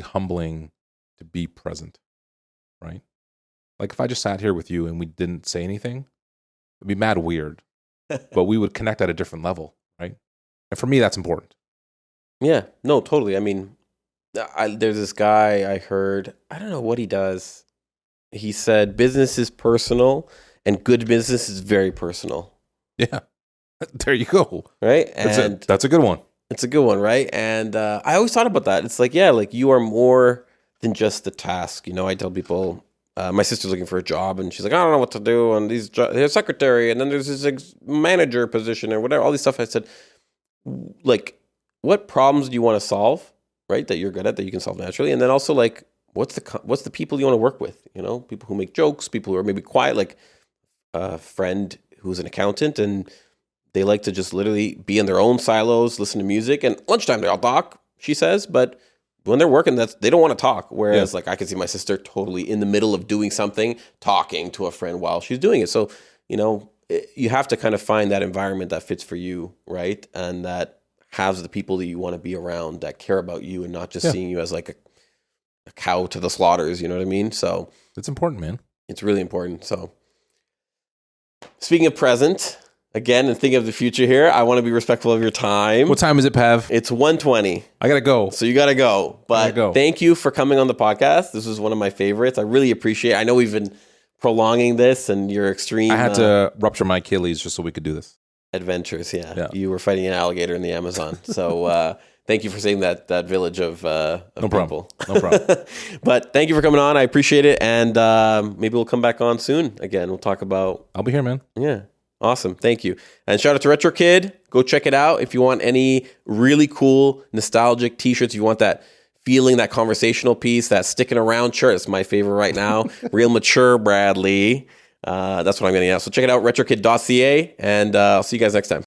humbling to be present, right? Like if I just sat here with you and we didn't say anything, it'd be mad weird, but we would connect at a different level, right? And for me, that's important. Yeah, no, totally. I mean, there's this guy I heard, I don't know what he does. He said business is personal and good business is very personal. Yeah, there you go. Right? And that's a good one. It's a good one, right? And I always thought about that. It's like, yeah, like you are more than just the task. I tell people, my sister's looking for a job and she's like, I don't know what to do. And there's secretary and then there's this manager position or whatever, all these stuff. I said, like, what problems do you want to solve, right? That you're good at, that you can solve naturally. And then also like, what's the people you want to work with? People who make jokes, people who are maybe quiet, like a friend who's an accountant and they like to just literally be in their own silos, listen to music, and lunchtime they all talk, she says, but when they're working, they don't want to talk. Whereas like I can see my sister totally in the middle of doing something, talking to a friend while she's doing it. So, you have to kind of find that environment that fits for you, right? And that has the people that you want to be around that care about you and not just seeing you as like a cow to the slaughters, you know what I mean? So it's important, man. It's really important. So speaking of present, again, and thinking of the future here, I want to be respectful of your time. What time is it, Pav? It's 1:20. I got to go. So you got to go. But thank you for coming on the podcast. This was one of my favorites. I really appreciate it. I know we've been prolonging this and your extreme... I had to rupture my Achilles just so we could do this. Adventures, yeah. You were fighting an alligator in the Amazon. So thank you for saving that village of no people. No problem. But thank you for coming on. I appreciate it. And maybe we'll come back on soon again. We'll talk about... I'll be here, man. Yeah. Awesome. Thank you. And shout out to Retrokid. Go check it out. If you want any really cool, nostalgic t-shirts, you want that feeling, that conversational piece, that sticking around shirt. It's my favorite right now. Real mature Bradley. That's what I'm getting at. So check it out, retrokid.ca, and I'll see you guys next time.